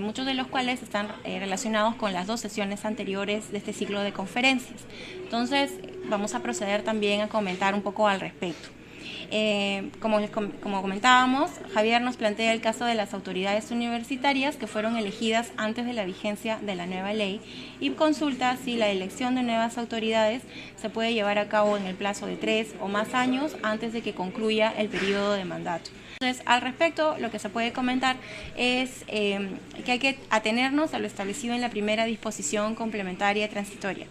muchos de los cuales están relacionados con las 2 sesiones anteriores de este ciclo de conferencias. Entonces, vamos a proceder también a comentar un poco al respecto. Como comentábamos, Javier nos plantea el caso de las autoridades universitarias que fueron elegidas antes de la vigencia de la nueva ley y consulta si la elección de nuevas autoridades se puede llevar a cabo en el plazo de 3 o más años antes de que concluya el periodo de mandato. Entonces, al respecto, lo que se puede comentar es que hay que atenernos a lo establecido en la primera disposición complementaria transitoria,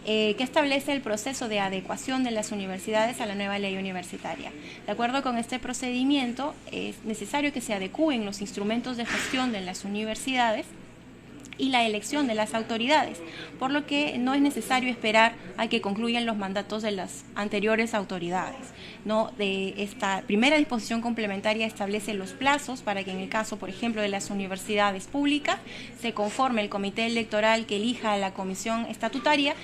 que establece el proceso de adecuación de las universidades a la nueva ley universitaria. De acuerdo con este procedimiento, es necesario que se adecúen los instrumentos de gestión de las universidades y la elección de las autoridades, por lo que no es necesario esperar a que concluyan los mandatos de las anteriores autoridades. De esta primera disposición complementaria establece los plazos para que en el caso, por ejemplo, de las universidades públicas, se conforme el comité electoral que elija a la comisión estatutaria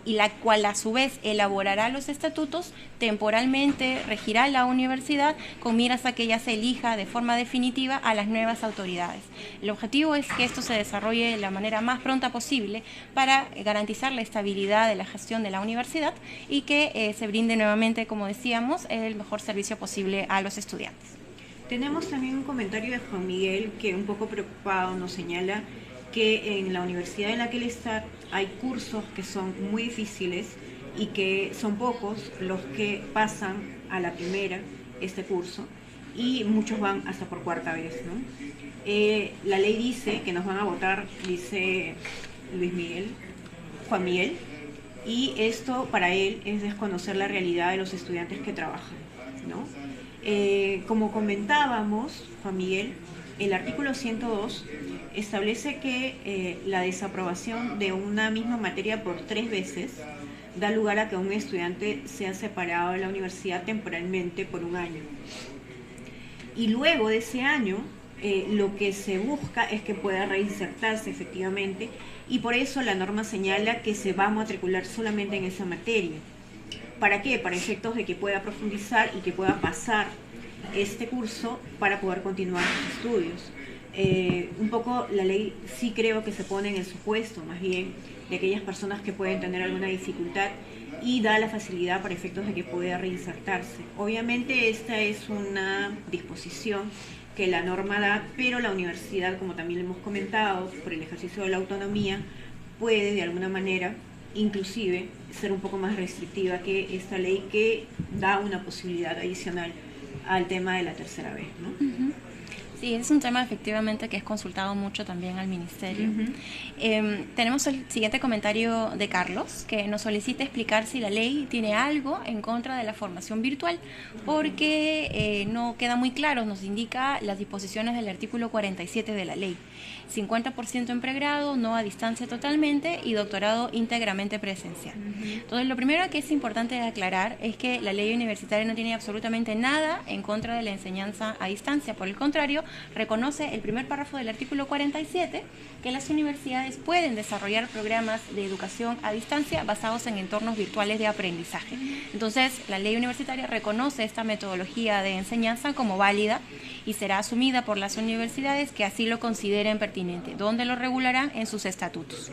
y la cual a su vez elaborará los estatutos, temporalmente regirá la universidad con miras a que ya se elija de forma definitiva a las nuevas autoridades. El objetivo es que esto se desarrolle de la manera más pronta posible para garantizar la estabilidad de la gestión de la universidad y que se brinde nuevamente, como decíamos, el mejor servicio posible a los estudiantes. Tenemos también un comentario de Juan Miguel que un poco preocupado nos señala que en la universidad en la que él está hay cursos que son muy difíciles y que son pocos los que pasan a la primera este curso y muchos van hasta por 4ª vez, ¿no? La ley dice que nos van a votar, dice Juan Miguel, y esto para él es desconocer la realidad de los estudiantes que trabajan, ¿no? Como comentábamos, Juan Miguel, el artículo 102 establece que la desaprobación de una misma materia por 3 veces da lugar a que un estudiante sea separado de la universidad temporalmente por 1 año. Y luego de ese año, lo que se busca es que pueda reinsertarse efectivamente, y por eso la norma señala que se va a matricular solamente en esa materia. ¿Para qué? Para efectos de que pueda profundizar y que pueda pasar este curso para poder continuar sus estudios. Un poco la ley sí creo que se pone en el supuesto más bien de aquellas personas que pueden tener alguna dificultad y da la facilidad para efectos de que pueda reinsertarse. Obviamente esta es una disposición que la norma da, pero la universidad, como también le hemos comentado, por el ejercicio de la autonomía, puede de alguna manera inclusive ser un poco más restrictiva que esta ley que da una posibilidad adicional al tema de la 3ª vez, ¿no? Uh-huh. Sí, es un tema efectivamente que es consultado mucho también al Ministerio. Uh-huh. Tenemos el siguiente comentario de Carlos, que nos solicita explicar si la ley tiene algo en contra de la formación virtual, porque no queda muy claro, nos indica las disposiciones del artículo 47 de la ley. 50% en pregrado, no a distancia totalmente, y doctorado íntegramente presencial. Entonces, lo primero que es importante aclarar es que la ley universitaria no tiene absolutamente nada en contra de la enseñanza a distancia. Por el contrario, reconoce el primer párrafo del artículo 47, que las universidades pueden desarrollar programas de educación a distancia basados en entornos virtuales de aprendizaje. Entonces, la ley universitaria reconoce esta metodología de enseñanza como válida y será asumida por las universidades que así lo consideren pertinente, donde lo regularán en sus estatutos.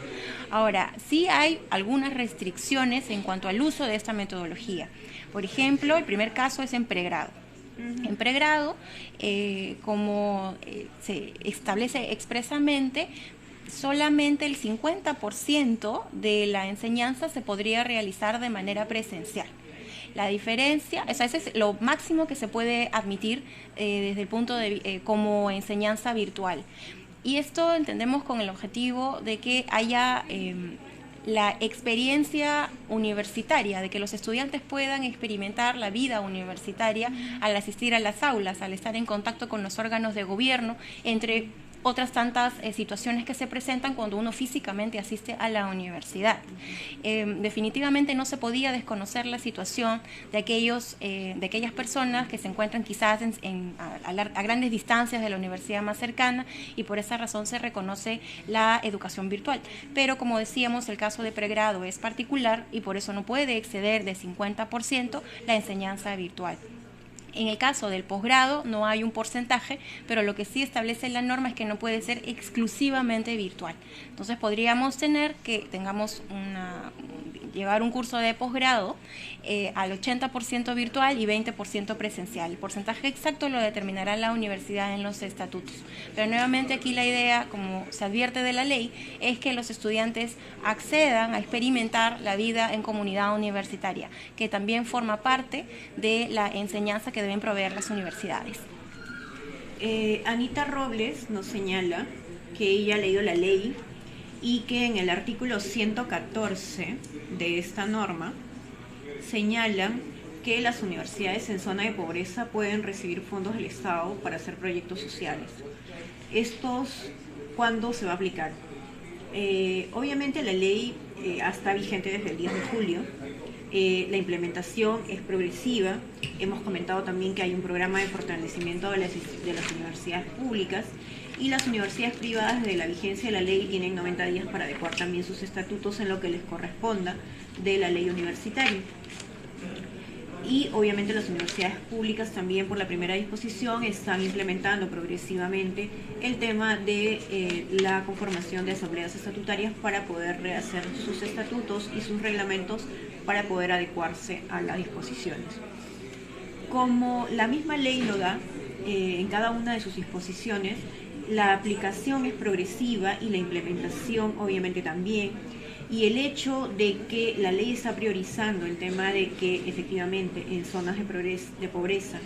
Ahora, sí hay algunas restricciones en cuanto al uso de esta metodología. Por ejemplo, el primer caso es en pregrado. En pregrado, como se establece expresamente, solamente el 50% de la enseñanza se podría realizar de manera presencial. La diferencia, o sea, ese es lo máximo que se puede admitir desde el punto de como enseñanza virtual. Y esto entendemos con el objetivo de que haya la experiencia universitaria, de que los estudiantes puedan experimentar la vida universitaria al asistir a las aulas, al estar en contacto con los órganos de gobierno, entre otras tantas situaciones que se presentan cuando uno físicamente asiste a la universidad. Definitivamente no se podía desconocer la situación de aquellas personas que se encuentran quizás a grandes distancias de la universidad más cercana, y por esa razón se reconoce la educación virtual. Pero como decíamos, el caso de pregrado es particular y por eso no puede exceder de 50% la enseñanza virtual. En el caso del posgrado no hay un porcentaje, pero lo que sí establece la norma es que no puede ser exclusivamente virtual. Entonces podríamos llevar un curso de posgrado al 80% virtual y 20% presencial. El porcentaje exacto lo determinará la universidad en los estatutos. Pero nuevamente aquí la idea, como se advierte de la ley, es que los estudiantes accedan a experimentar la vida en comunidad universitaria, que también forma parte de la enseñanza que deben proveer las universidades. Anita Robles nos señala que ella ha leído la ley y que en el artículo 114 de esta norma señalan que las universidades en zona de pobreza pueden recibir fondos del Estado para hacer proyectos sociales. ¿Estos cuándo se va a aplicar? Obviamente la ley está vigente desde el 10 de julio. La implementación es progresiva. Hemos comentado también que hay un programa de fortalecimiento de las universidades públicas, y las universidades privadas, de la vigencia de la ley, tienen 90 días para adecuar también sus estatutos en lo que les corresponda de la ley universitaria. Y obviamente las universidades públicas también, por la primera disposición, están implementando progresivamente el tema de la conformación de asambleas estatutarias para poder rehacer sus estatutos y sus reglamentos para poder adecuarse a las disposiciones. Como la misma ley lo da en cada una de sus disposiciones, la aplicación es progresiva y la implementación obviamente también. Y el hecho de que la ley está priorizando el tema de que efectivamente en zonas de pobreza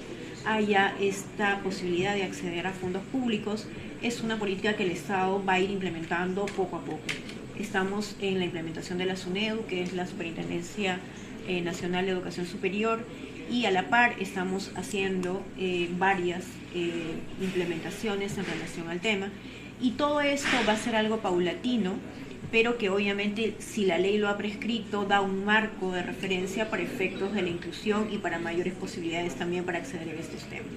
haya esta posibilidad de acceder a fondos públicos es una política que el Estado va a ir implementando poco a poco. Estamos en la implementación de la SUNEDU, que es la Superintendencia Nacional de Educación Superior, y a la par estamos haciendo varias implementaciones en relación al tema, y todo esto va a ser algo paulatino, pero que obviamente, si la ley lo ha prescrito, da un marco de referencia para efectos de la inclusión y para mayores posibilidades también para acceder a estos temas.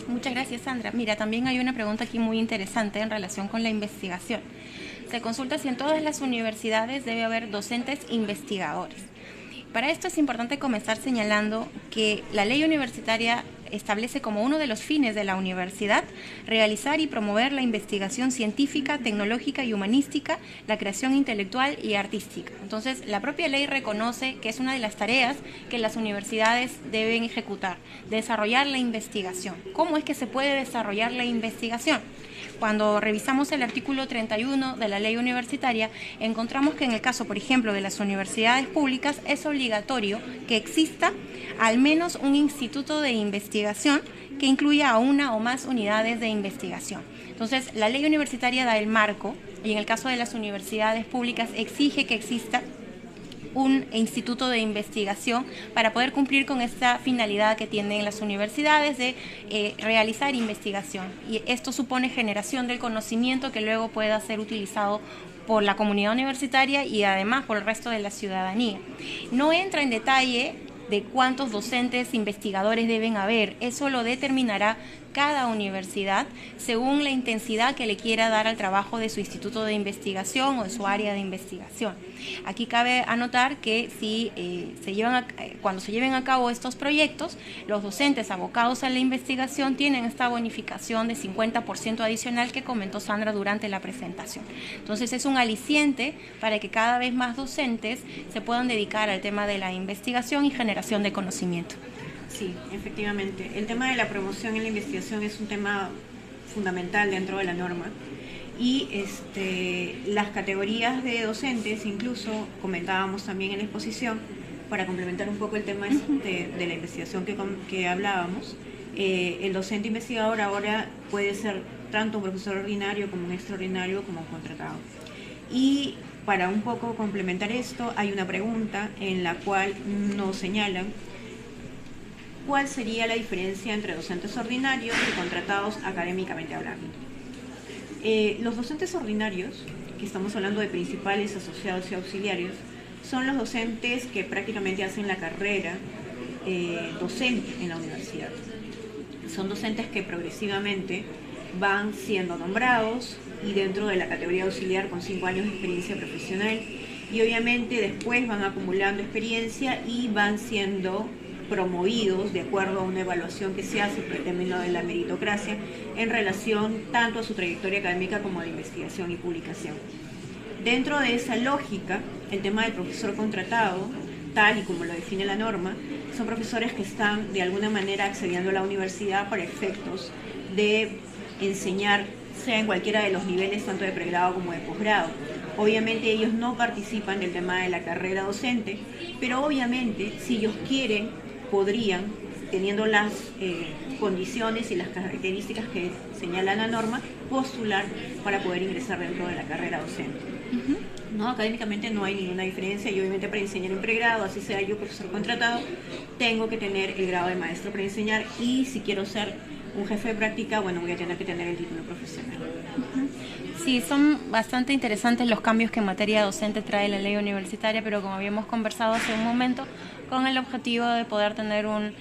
Muchas gracias, Sandra. Mira, también hay una pregunta aquí muy interesante en relación con la investigación. Se consulta si en todas las universidades debe haber docentes investigadores. Para esto es importante comenzar señalando que la ley universitaria establece como uno de los fines de la universidad realizar y promover la investigación científica, tecnológica y humanística, la creación intelectual y artística. Entonces, la propia ley reconoce que es una de las tareas que las universidades deben ejecutar, desarrollar la investigación. ¿Cómo es que se puede desarrollar la investigación? Cuando revisamos el artículo 31 de la ley universitaria, encontramos que en el caso, por ejemplo, de las universidades públicas, es obligatorio que exista al menos un instituto de investigación que incluya a una o más unidades de investigación. Entonces, la ley universitaria da el marco y en el caso de las universidades públicas exige que exista un instituto de investigación para poder cumplir con esta finalidad que tienen las universidades de realizar investigación. Y esto supone generación del conocimiento que luego pueda ser utilizado por la comunidad universitaria y además por el resto de la ciudadanía. No entra en detalle de cuántos docentes investigadores deben haber, eso lo determinará cada universidad según la intensidad que le quiera dar al trabajo de su instituto de investigación o de su área de investigación. Aquí cabe anotar que si cuando se lleven a cabo estos proyectos, los docentes abocados a la investigación tienen esta bonificación de 50% adicional que comentó Sandra durante la presentación. Entonces es un aliciente para que cada vez más docentes se puedan dedicar al tema de la investigación y generación de conocimiento. Sí, efectivamente. El tema de la promoción en la investigación es un tema fundamental dentro de la norma y las categorías de docentes, incluso comentábamos también en la exposición, para complementar un poco el tema de la investigación que hablábamos, el docente investigador ahora puede ser tanto un profesor ordinario como un extraordinario como un contratado. Y para un poco complementar esto, hay una pregunta en la cual nos señalan ¿cuál sería la diferencia entre docentes ordinarios y contratados académicamente hablando? Los docentes ordinarios, que estamos hablando de principales, asociados y auxiliares, son los docentes que prácticamente hacen la carrera docente en la universidad. Son docentes que progresivamente van siendo nombrados y dentro de la categoría auxiliar con 5 años de experiencia profesional y obviamente después van acumulando experiencia y van siendo promovidos de acuerdo a una evaluación que se hace por el término de la meritocracia en relación tanto a su trayectoria académica como de investigación y publicación. Dentro de esa lógica, el tema del profesor contratado, tal y como lo define la norma, son profesores que están de alguna manera accediendo a la universidad para efectos de enseñar, sea en cualquiera de los niveles, tanto de pregrado como de posgrado. Obviamente ellos no participan del tema de la carrera docente, pero obviamente si ellos quieren, podrían, teniendo las condiciones y las características que señala la norma, postular para poder ingresar dentro de la carrera docente. No, académicamente no hay ninguna diferencia y obviamente para enseñar en pregrado, así sea yo profesor contratado, tengo que tener el grado de maestro para enseñar y si quiero ser un jefe de práctica, bueno, voy a tener que tener el título profesional. Sí, son bastante interesantes los cambios que en materia docente trae la ley universitaria, pero como habíamos conversado hace un momento, con el objetivo de poder tener un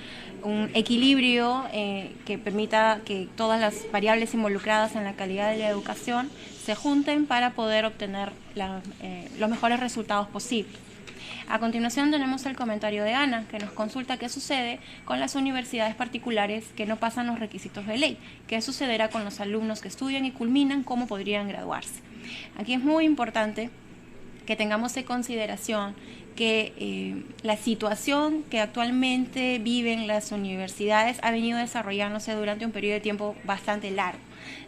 equilibrio que permita que todas las variables involucradas en la calidad de la educación se junten para poder obtener los mejores resultados posibles. A continuación tenemos el comentario de Ana, que nos consulta qué sucede con las universidades particulares que no pasan los requisitos de ley, qué sucederá con los alumnos que estudian y culminan, cómo podrían graduarse. Aquí es muy importante que tengamos en consideración que la situación que actualmente viven las universidades ha venido desarrollándose durante un periodo de tiempo bastante largo.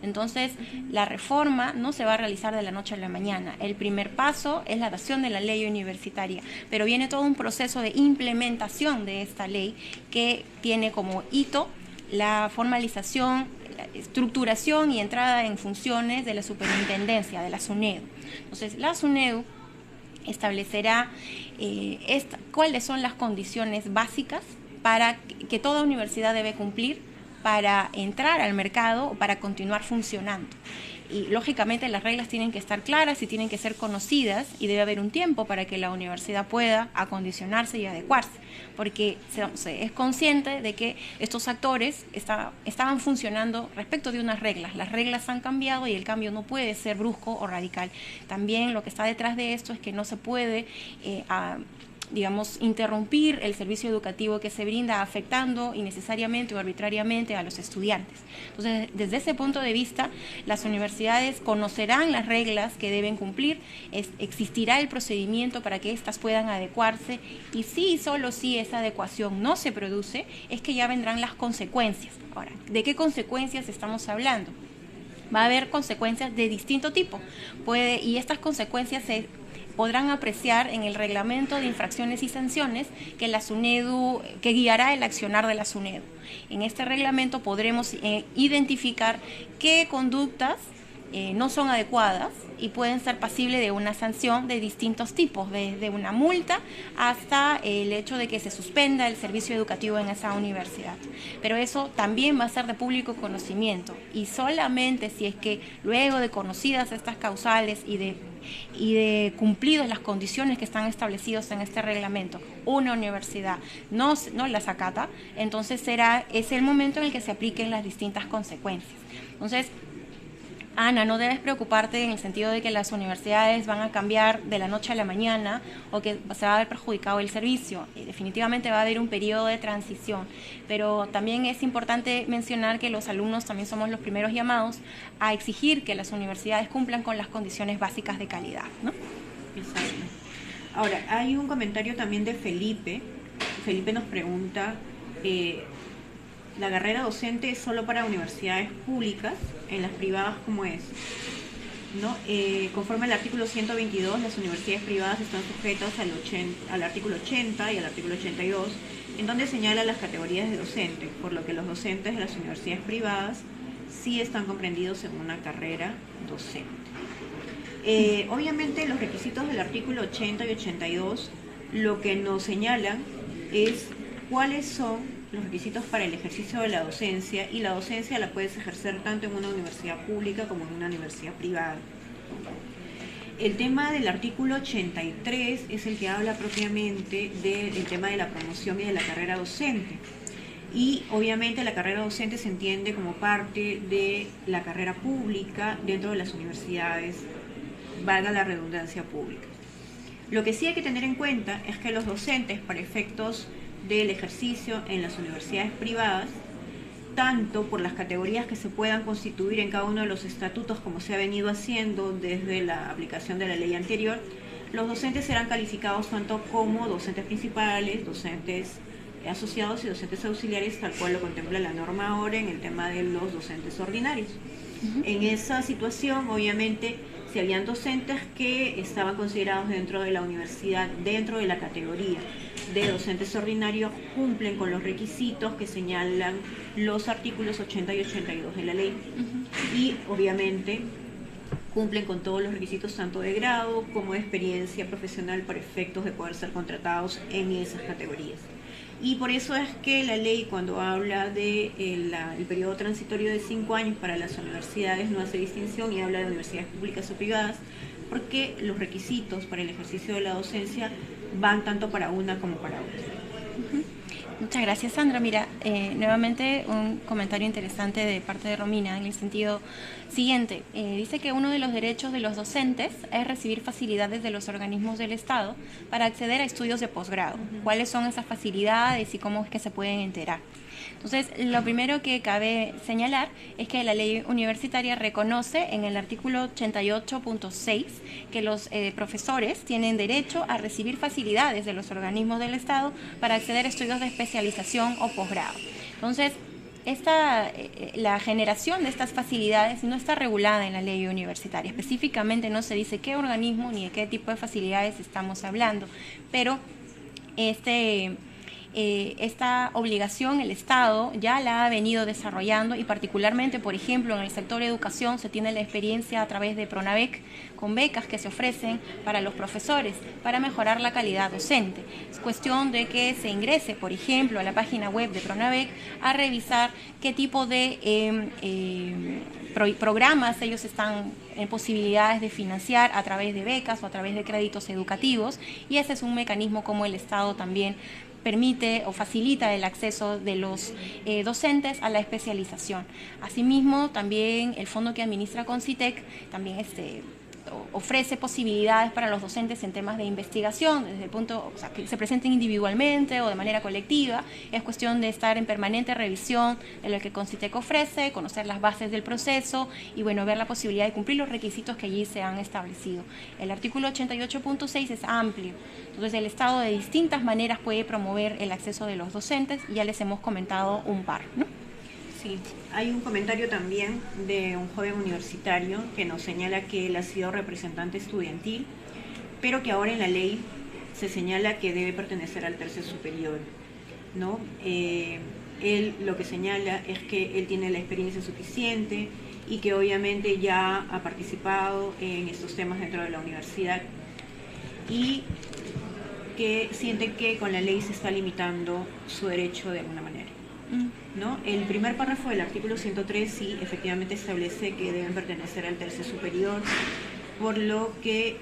Entonces, la reforma no se va a realizar de la noche a la mañana. El primer paso es la adopción de la ley universitaria, pero viene todo un proceso de implementación de esta ley que tiene como hito la formalización, la estructuración y entrada en funciones de la superintendencia, de la SUNEDU. Entonces, la SUNEDU establecerá cuáles son las condiciones básicas para que toda universidad debe cumplir para entrar al mercado o para continuar funcionando. Y lógicamente las reglas tienen que estar claras y tienen que ser conocidas y debe haber un tiempo para que la universidad pueda acondicionarse y adecuarse, porque se es consciente de que estos actores estaban funcionando respecto de unas reglas. Las reglas han cambiado y el cambio no puede ser brusco o radical. También lo que está detrás de esto es que no se puede interrumpir el servicio educativo que se brinda afectando innecesariamente o arbitrariamente a los estudiantes. Entonces, desde ese punto de vista, las universidades conocerán las reglas que deben cumplir, existirá el procedimiento para que éstas puedan adecuarse y si solo si esa adecuación no se produce, es que ya vendrán las consecuencias. Ahora, ¿de qué consecuencias estamos hablando? Va a haber consecuencias de distinto tipo, y estas consecuencias se podrán apreciar en el reglamento de infracciones y sanciones que la SUNEDU, que guiará el accionar de la SUNEDU. En este reglamento podremos identificar qué conductas no son adecuadas y pueden ser pasibles de una sanción de distintos tipos, desde una multa hasta el hecho de que se suspenda el servicio educativo en esa universidad. Pero eso también va a ser de público conocimiento, y solamente si es que luego de conocidas estas causales y de cumplidas las condiciones que están establecidas en este reglamento, una universidad no las acata, entonces es el momento en el que se apliquen las distintas consecuencias. Entonces, Ana, no debes preocuparte en el sentido de que las universidades van a cambiar de la noche a la mañana o que se va a ver perjudicado el servicio. Definitivamente va a haber un periodo de transición, pero también es importante mencionar que los alumnos también somos los primeros llamados a exigir que las universidades cumplan con las condiciones básicas de calidad, ¿no? Exacto. Ahora, hay un comentario también de Felipe. Felipe nos pregunta, ¿la carrera docente es solo para universidades públicas? ¿En las privadas cómo es? ¿No? Conforme al artículo 122, las universidades privadas están sujetas al artículo 80 y al artículo 82, en donde señala las categorías de docentes, por lo que los docentes de las universidades privadas sí están comprendidos en una carrera docente. Obviamente los requisitos del artículo 80 y 82 lo que nos señalan es cuáles son los requisitos para el ejercicio de la docencia, y la docencia la puedes ejercer tanto en una universidad pública como en una universidad privada. El tema del artículo 83 es el que habla propiamente del tema de la promoción y de la carrera docente. Y obviamente la carrera docente se entiende como parte de la carrera pública dentro de las universidades, valga la redundancia, pública. Lo que sí hay que tener en cuenta es que los docentes, para efectos del ejercicio en las universidades privadas, tanto por las categorías que se puedan constituir en cada uno de los estatutos, como se ha venido haciendo desde la aplicación de la ley anterior, los docentes serán calificados tanto como docentes principales, docentes asociados y docentes auxiliares, tal cual lo contempla la norma ahora en el tema de los docentes ordinarios. En esa situación, obviamente, si habían docentes que estaban considerados dentro de la universidad, dentro de la categoría de docentes ordinarios, cumplen con los requisitos que señalan los artículos 80 y 82 de la ley. Y obviamente cumplen con todos los requisitos tanto de grado como de experiencia profesional para efectos de poder ser contratados en esas categorías. Y por eso es que la ley, cuando habla de el periodo transitorio de 5 años para las universidades, no hace distinción y habla de universidades públicas o privadas, porque los requisitos para el ejercicio de la docencia van tanto para una como para otra. Muchas gracias, Sandra. Mira, nuevamente un comentario interesante de parte de Romina en el sentido siguiente. Dice que uno de los derechos de los docentes es recibir facilidades de los organismos del Estado para acceder a estudios de posgrado. ¿Cuáles son esas facilidades y cómo es que se pueden enterar? Entonces, lo primero que cabe señalar es que la ley universitaria reconoce en el artículo 88.6 que los profesores tienen derecho a recibir facilidades de los organismos del Estado para acceder a estudios de especialización o posgrado. Entonces, la generación de estas facilidades no está regulada en la ley universitaria. Específicamente no se dice qué organismo ni de qué tipo de facilidades estamos hablando, pero esta obligación el Estado ya la ha venido desarrollando, y particularmente, por ejemplo, en el sector de educación se tiene la experiencia a través de Pronavec, con becas que se ofrecen para los profesores para mejorar la calidad docente. Es cuestión de que se ingrese, por ejemplo, a la página web de Pronavec a revisar qué tipo de programas ellos están en posibilidades de financiar a través de becas o a través de créditos educativos, y ese es un mecanismo como el Estado también permite o facilita el acceso de los docentes a la especialización. Asimismo, también el fondo que administra Concitec también ofrece posibilidades para los docentes en temas de investigación, desde el punto, o sea, que se presenten individualmente o de manera colectiva. Es cuestión de estar en permanente revisión de lo que Concitec ofrece, conocer las bases del proceso y, bueno, ver la posibilidad de cumplir los requisitos que allí se han establecido. El artículo 88.6 es amplio, entonces el Estado de distintas maneras puede promover el acceso de los docentes, y ya les hemos comentado un par, ¿no? Sí, hay un comentario también de un joven universitario que nos señala que él ha sido representante estudiantil, pero que ahora en la ley se señala que debe pertenecer al tercio superior, ¿no? Él lo que señala es que él tiene la experiencia suficiente y que obviamente ya ha participado en estos temas dentro de la universidad y que siente que con la ley se está limitando su derecho de alguna manera, ¿no? El primer párrafo del artículo 103 sí efectivamente establece que deben pertenecer al tercio superior, por lo que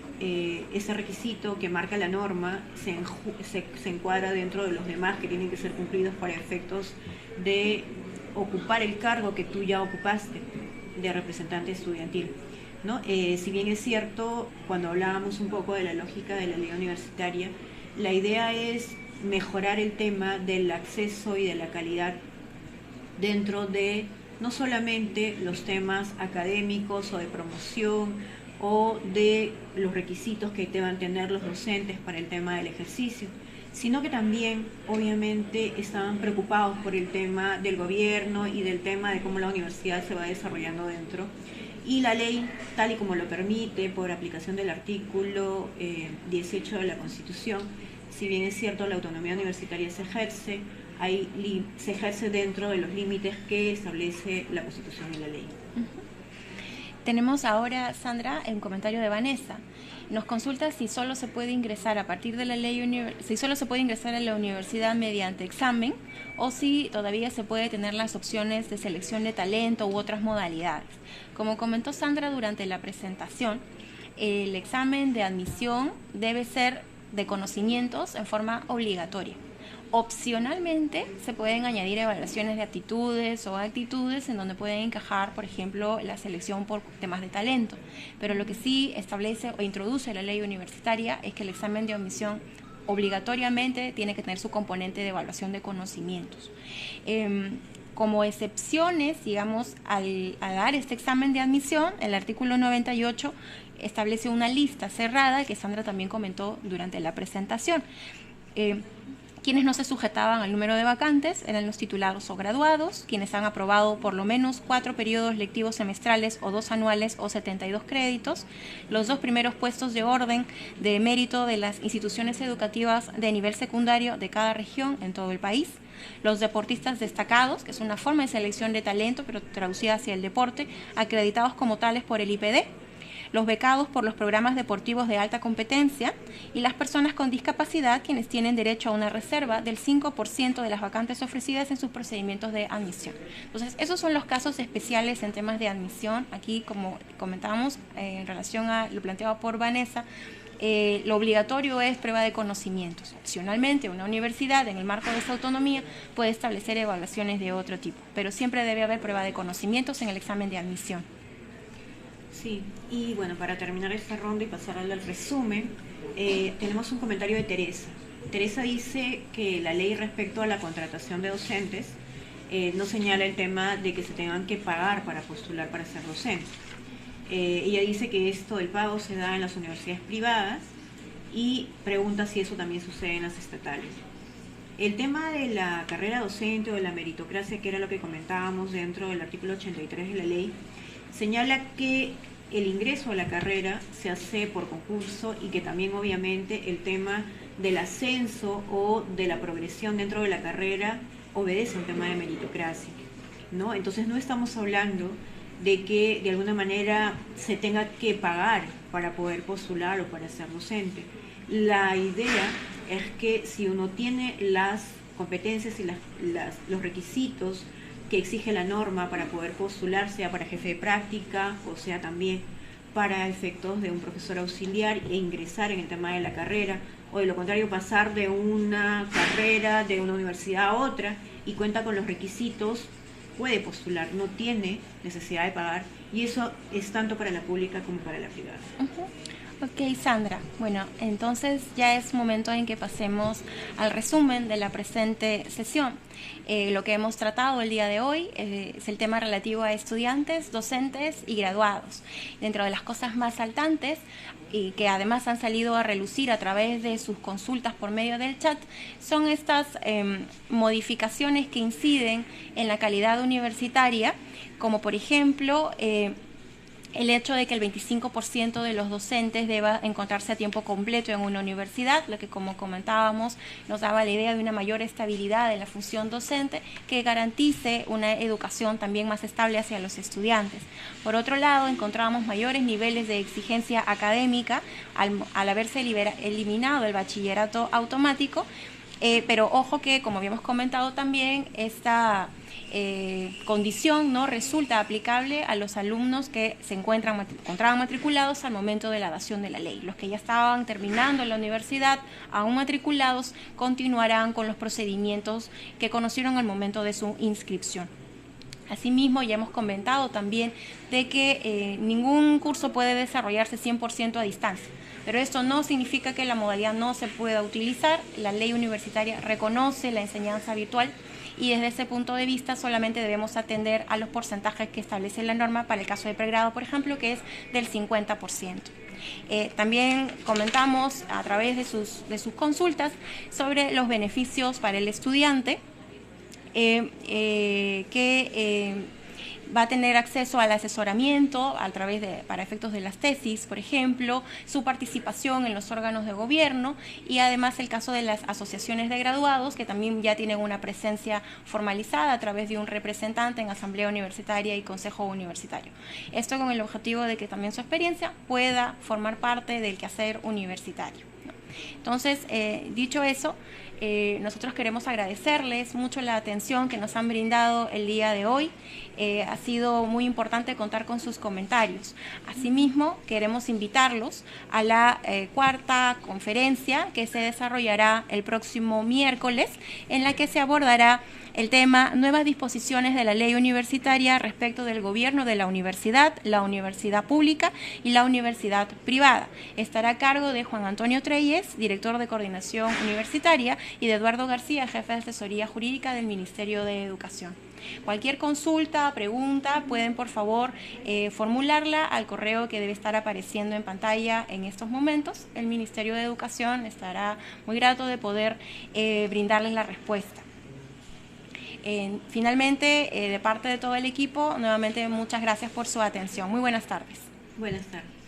ese requisito que marca la norma se encuadra dentro de los demás que tienen que ser cumplidos para efectos de ocupar el cargo que tú ya ocupaste de representante estudiantil, ¿no? Si bien es cierto, cuando hablábamos un poco de la lógica de la ley universitaria, la idea es mejorar el tema del acceso y de la calidad dentro de no solamente los temas académicos o de promoción o de los requisitos que deban tener los docentes para el tema del ejercicio, sino que también obviamente estaban preocupados por el tema del gobierno y del tema de cómo la universidad se va desarrollando dentro. Y la ley, tal y como lo permite por aplicación del artículo 18 de la Constitución, si bien es cierto la autonomía universitaria se ejerce dentro de los límites que establece la Constitución y la ley. Tenemos ahora, Sandra, un comentario de Vanessa. Nos consulta si solo se puede ingresar a partir de la ley, si solo se puede ingresar a la universidad mediante examen o si todavía se puede tener las opciones de selección de talento u otras modalidades. Como comentó Sandra durante la presentación, el examen de admisión debe ser de conocimientos en forma obligatoria. Opcionalmente se pueden añadir evaluaciones de aptitudes o actitudes en donde pueden encajar, por ejemplo, la selección por temas de talento. Pero lo que sí establece o introduce la ley universitaria es que el examen de admisión obligatoriamente tiene que tener su componente de evaluación de conocimientos. Como excepciones, digamos, al dar este examen de admisión, el artículo 98 establece una lista cerrada que Sandra también comentó durante la presentación. Quienes no se sujetaban al número de vacantes eran los titulados o graduados, quienes han aprobado por lo menos 4 periodos lectivos semestrales o 2 anuales o 72 créditos, los 2 primeros puestos de orden de mérito de las instituciones educativas de nivel secundario de cada región en todo el país, los deportistas destacados, que es una forma de selección de talento pero traducida hacia el deporte, acreditados como tales por el IPD, los becados por los programas deportivos de alta competencia y las personas con discapacidad quienes tienen derecho a una reserva del 5% de las vacantes ofrecidas en sus procedimientos de admisión. Entonces, esos son los casos especiales en temas de admisión. Aquí, como comentábamos, en relación a lo planteado por Vanessa, lo obligatorio es prueba de conocimientos. Opcionalmente, una universidad, en el marco de esa autonomía, puede establecer evaluaciones de otro tipo, pero siempre debe haber prueba de conocimientos en el examen de admisión. Sí, y bueno, para terminar esta ronda y pasar al resumen, tenemos un comentario de Teresa. Teresa dice que la ley respecto a la contratación de docentes no señala el tema de que se tengan que pagar para postular para ser docente. Ella dice que esto del pago se da en las universidades privadas y pregunta si eso también sucede en las estatales. El tema de la carrera docente o de la meritocracia, que era lo que comentábamos dentro del artículo 83 de la ley, señala que el ingreso a la carrera se hace por concurso y que también obviamente el tema del ascenso o de la progresión dentro de la carrera obedece a un tema de meritocracia, ¿no? Entonces no estamos hablando de que de alguna manera se tenga que pagar para poder postular o para ser docente. La idea es que si uno tiene las competencias y los requisitos que exige la norma para poder postular, sea para jefe de práctica o sea también para efectos de un profesor auxiliar e ingresar en el tema de la carrera, o de lo contrario pasar de una carrera de una universidad a otra y cuenta con los requisitos, puede postular, no tiene necesidad de pagar, y eso es tanto para la pública como para la privada. Ok, Sandra. Bueno, entonces ya es momento en que pasemos al resumen de la presente sesión. Lo que hemos tratado el día de hoy es el tema relativo a estudiantes, docentes y graduados. Dentro de las cosas más saltantes y que además han salido a relucir a través de sus consultas por medio del chat, son estas modificaciones que inciden en la calidad universitaria, como por ejemplo el hecho de que el 25% de los docentes deba encontrarse a tiempo completo en una universidad, lo que, como comentábamos, nos daba la idea de una mayor estabilidad en la función docente que garantice una educación también más estable hacia los estudiantes. Por otro lado, encontrábamos mayores niveles de exigencia académica al haberse eliminado el bachillerato automático, pero ojo que, como habíamos comentado también, esta condición no resulta aplicable a los alumnos que se encontraban matriculados al momento de la dación de la ley. Los que ya estaban terminando la universidad, aún matriculados, continuarán con los procedimientos que conocieron al momento de su inscripción. Asimismo, ya hemos comentado también de que ningún curso puede desarrollarse 100% a distancia, pero esto no significa que la modalidad no se pueda utilizar. La ley universitaria reconoce la enseñanza virtual y desde ese punto de vista solamente debemos atender a los porcentajes que establece la norma para el caso de pregrado, por ejemplo, que es del 50%. También comentamos a través de sus consultas sobre los beneficios para el estudiante, va a tener acceso al asesoramiento para efectos de las tesis, por ejemplo, su participación en los órganos de gobierno y además el caso de las asociaciones de graduados, que también ya tienen una presencia formalizada a través de un representante en asamblea universitaria y consejo universitario. Esto con el objetivo de que también su experiencia pueda formar parte del quehacer universitario. Entonces, dicho eso, nosotros queremos agradecerles mucho la atención que nos han brindado el día de hoy. Ha sido muy importante contar con sus comentarios. Asimismo, queremos invitarlos a la cuarta conferencia que se desarrollará el próximo miércoles, en la que se abordará el tema nuevas disposiciones de la ley universitaria respecto del gobierno de la universidad pública y la universidad privada. Estará a cargo de Juan Antonio Treyes, director de Coordinación Universitaria, y de Eduardo García, jefe de Asesoría Jurídica del Ministerio de Educación. Cualquier consulta, pregunta, pueden por favor formularla al correo que debe estar apareciendo en pantalla en estos momentos. El Ministerio de Educación estará muy grato de poder brindarles la respuesta. Finalmente, de parte de todo el equipo, nuevamente muchas gracias por su atención. Muy buenas tardes. Buenas tardes.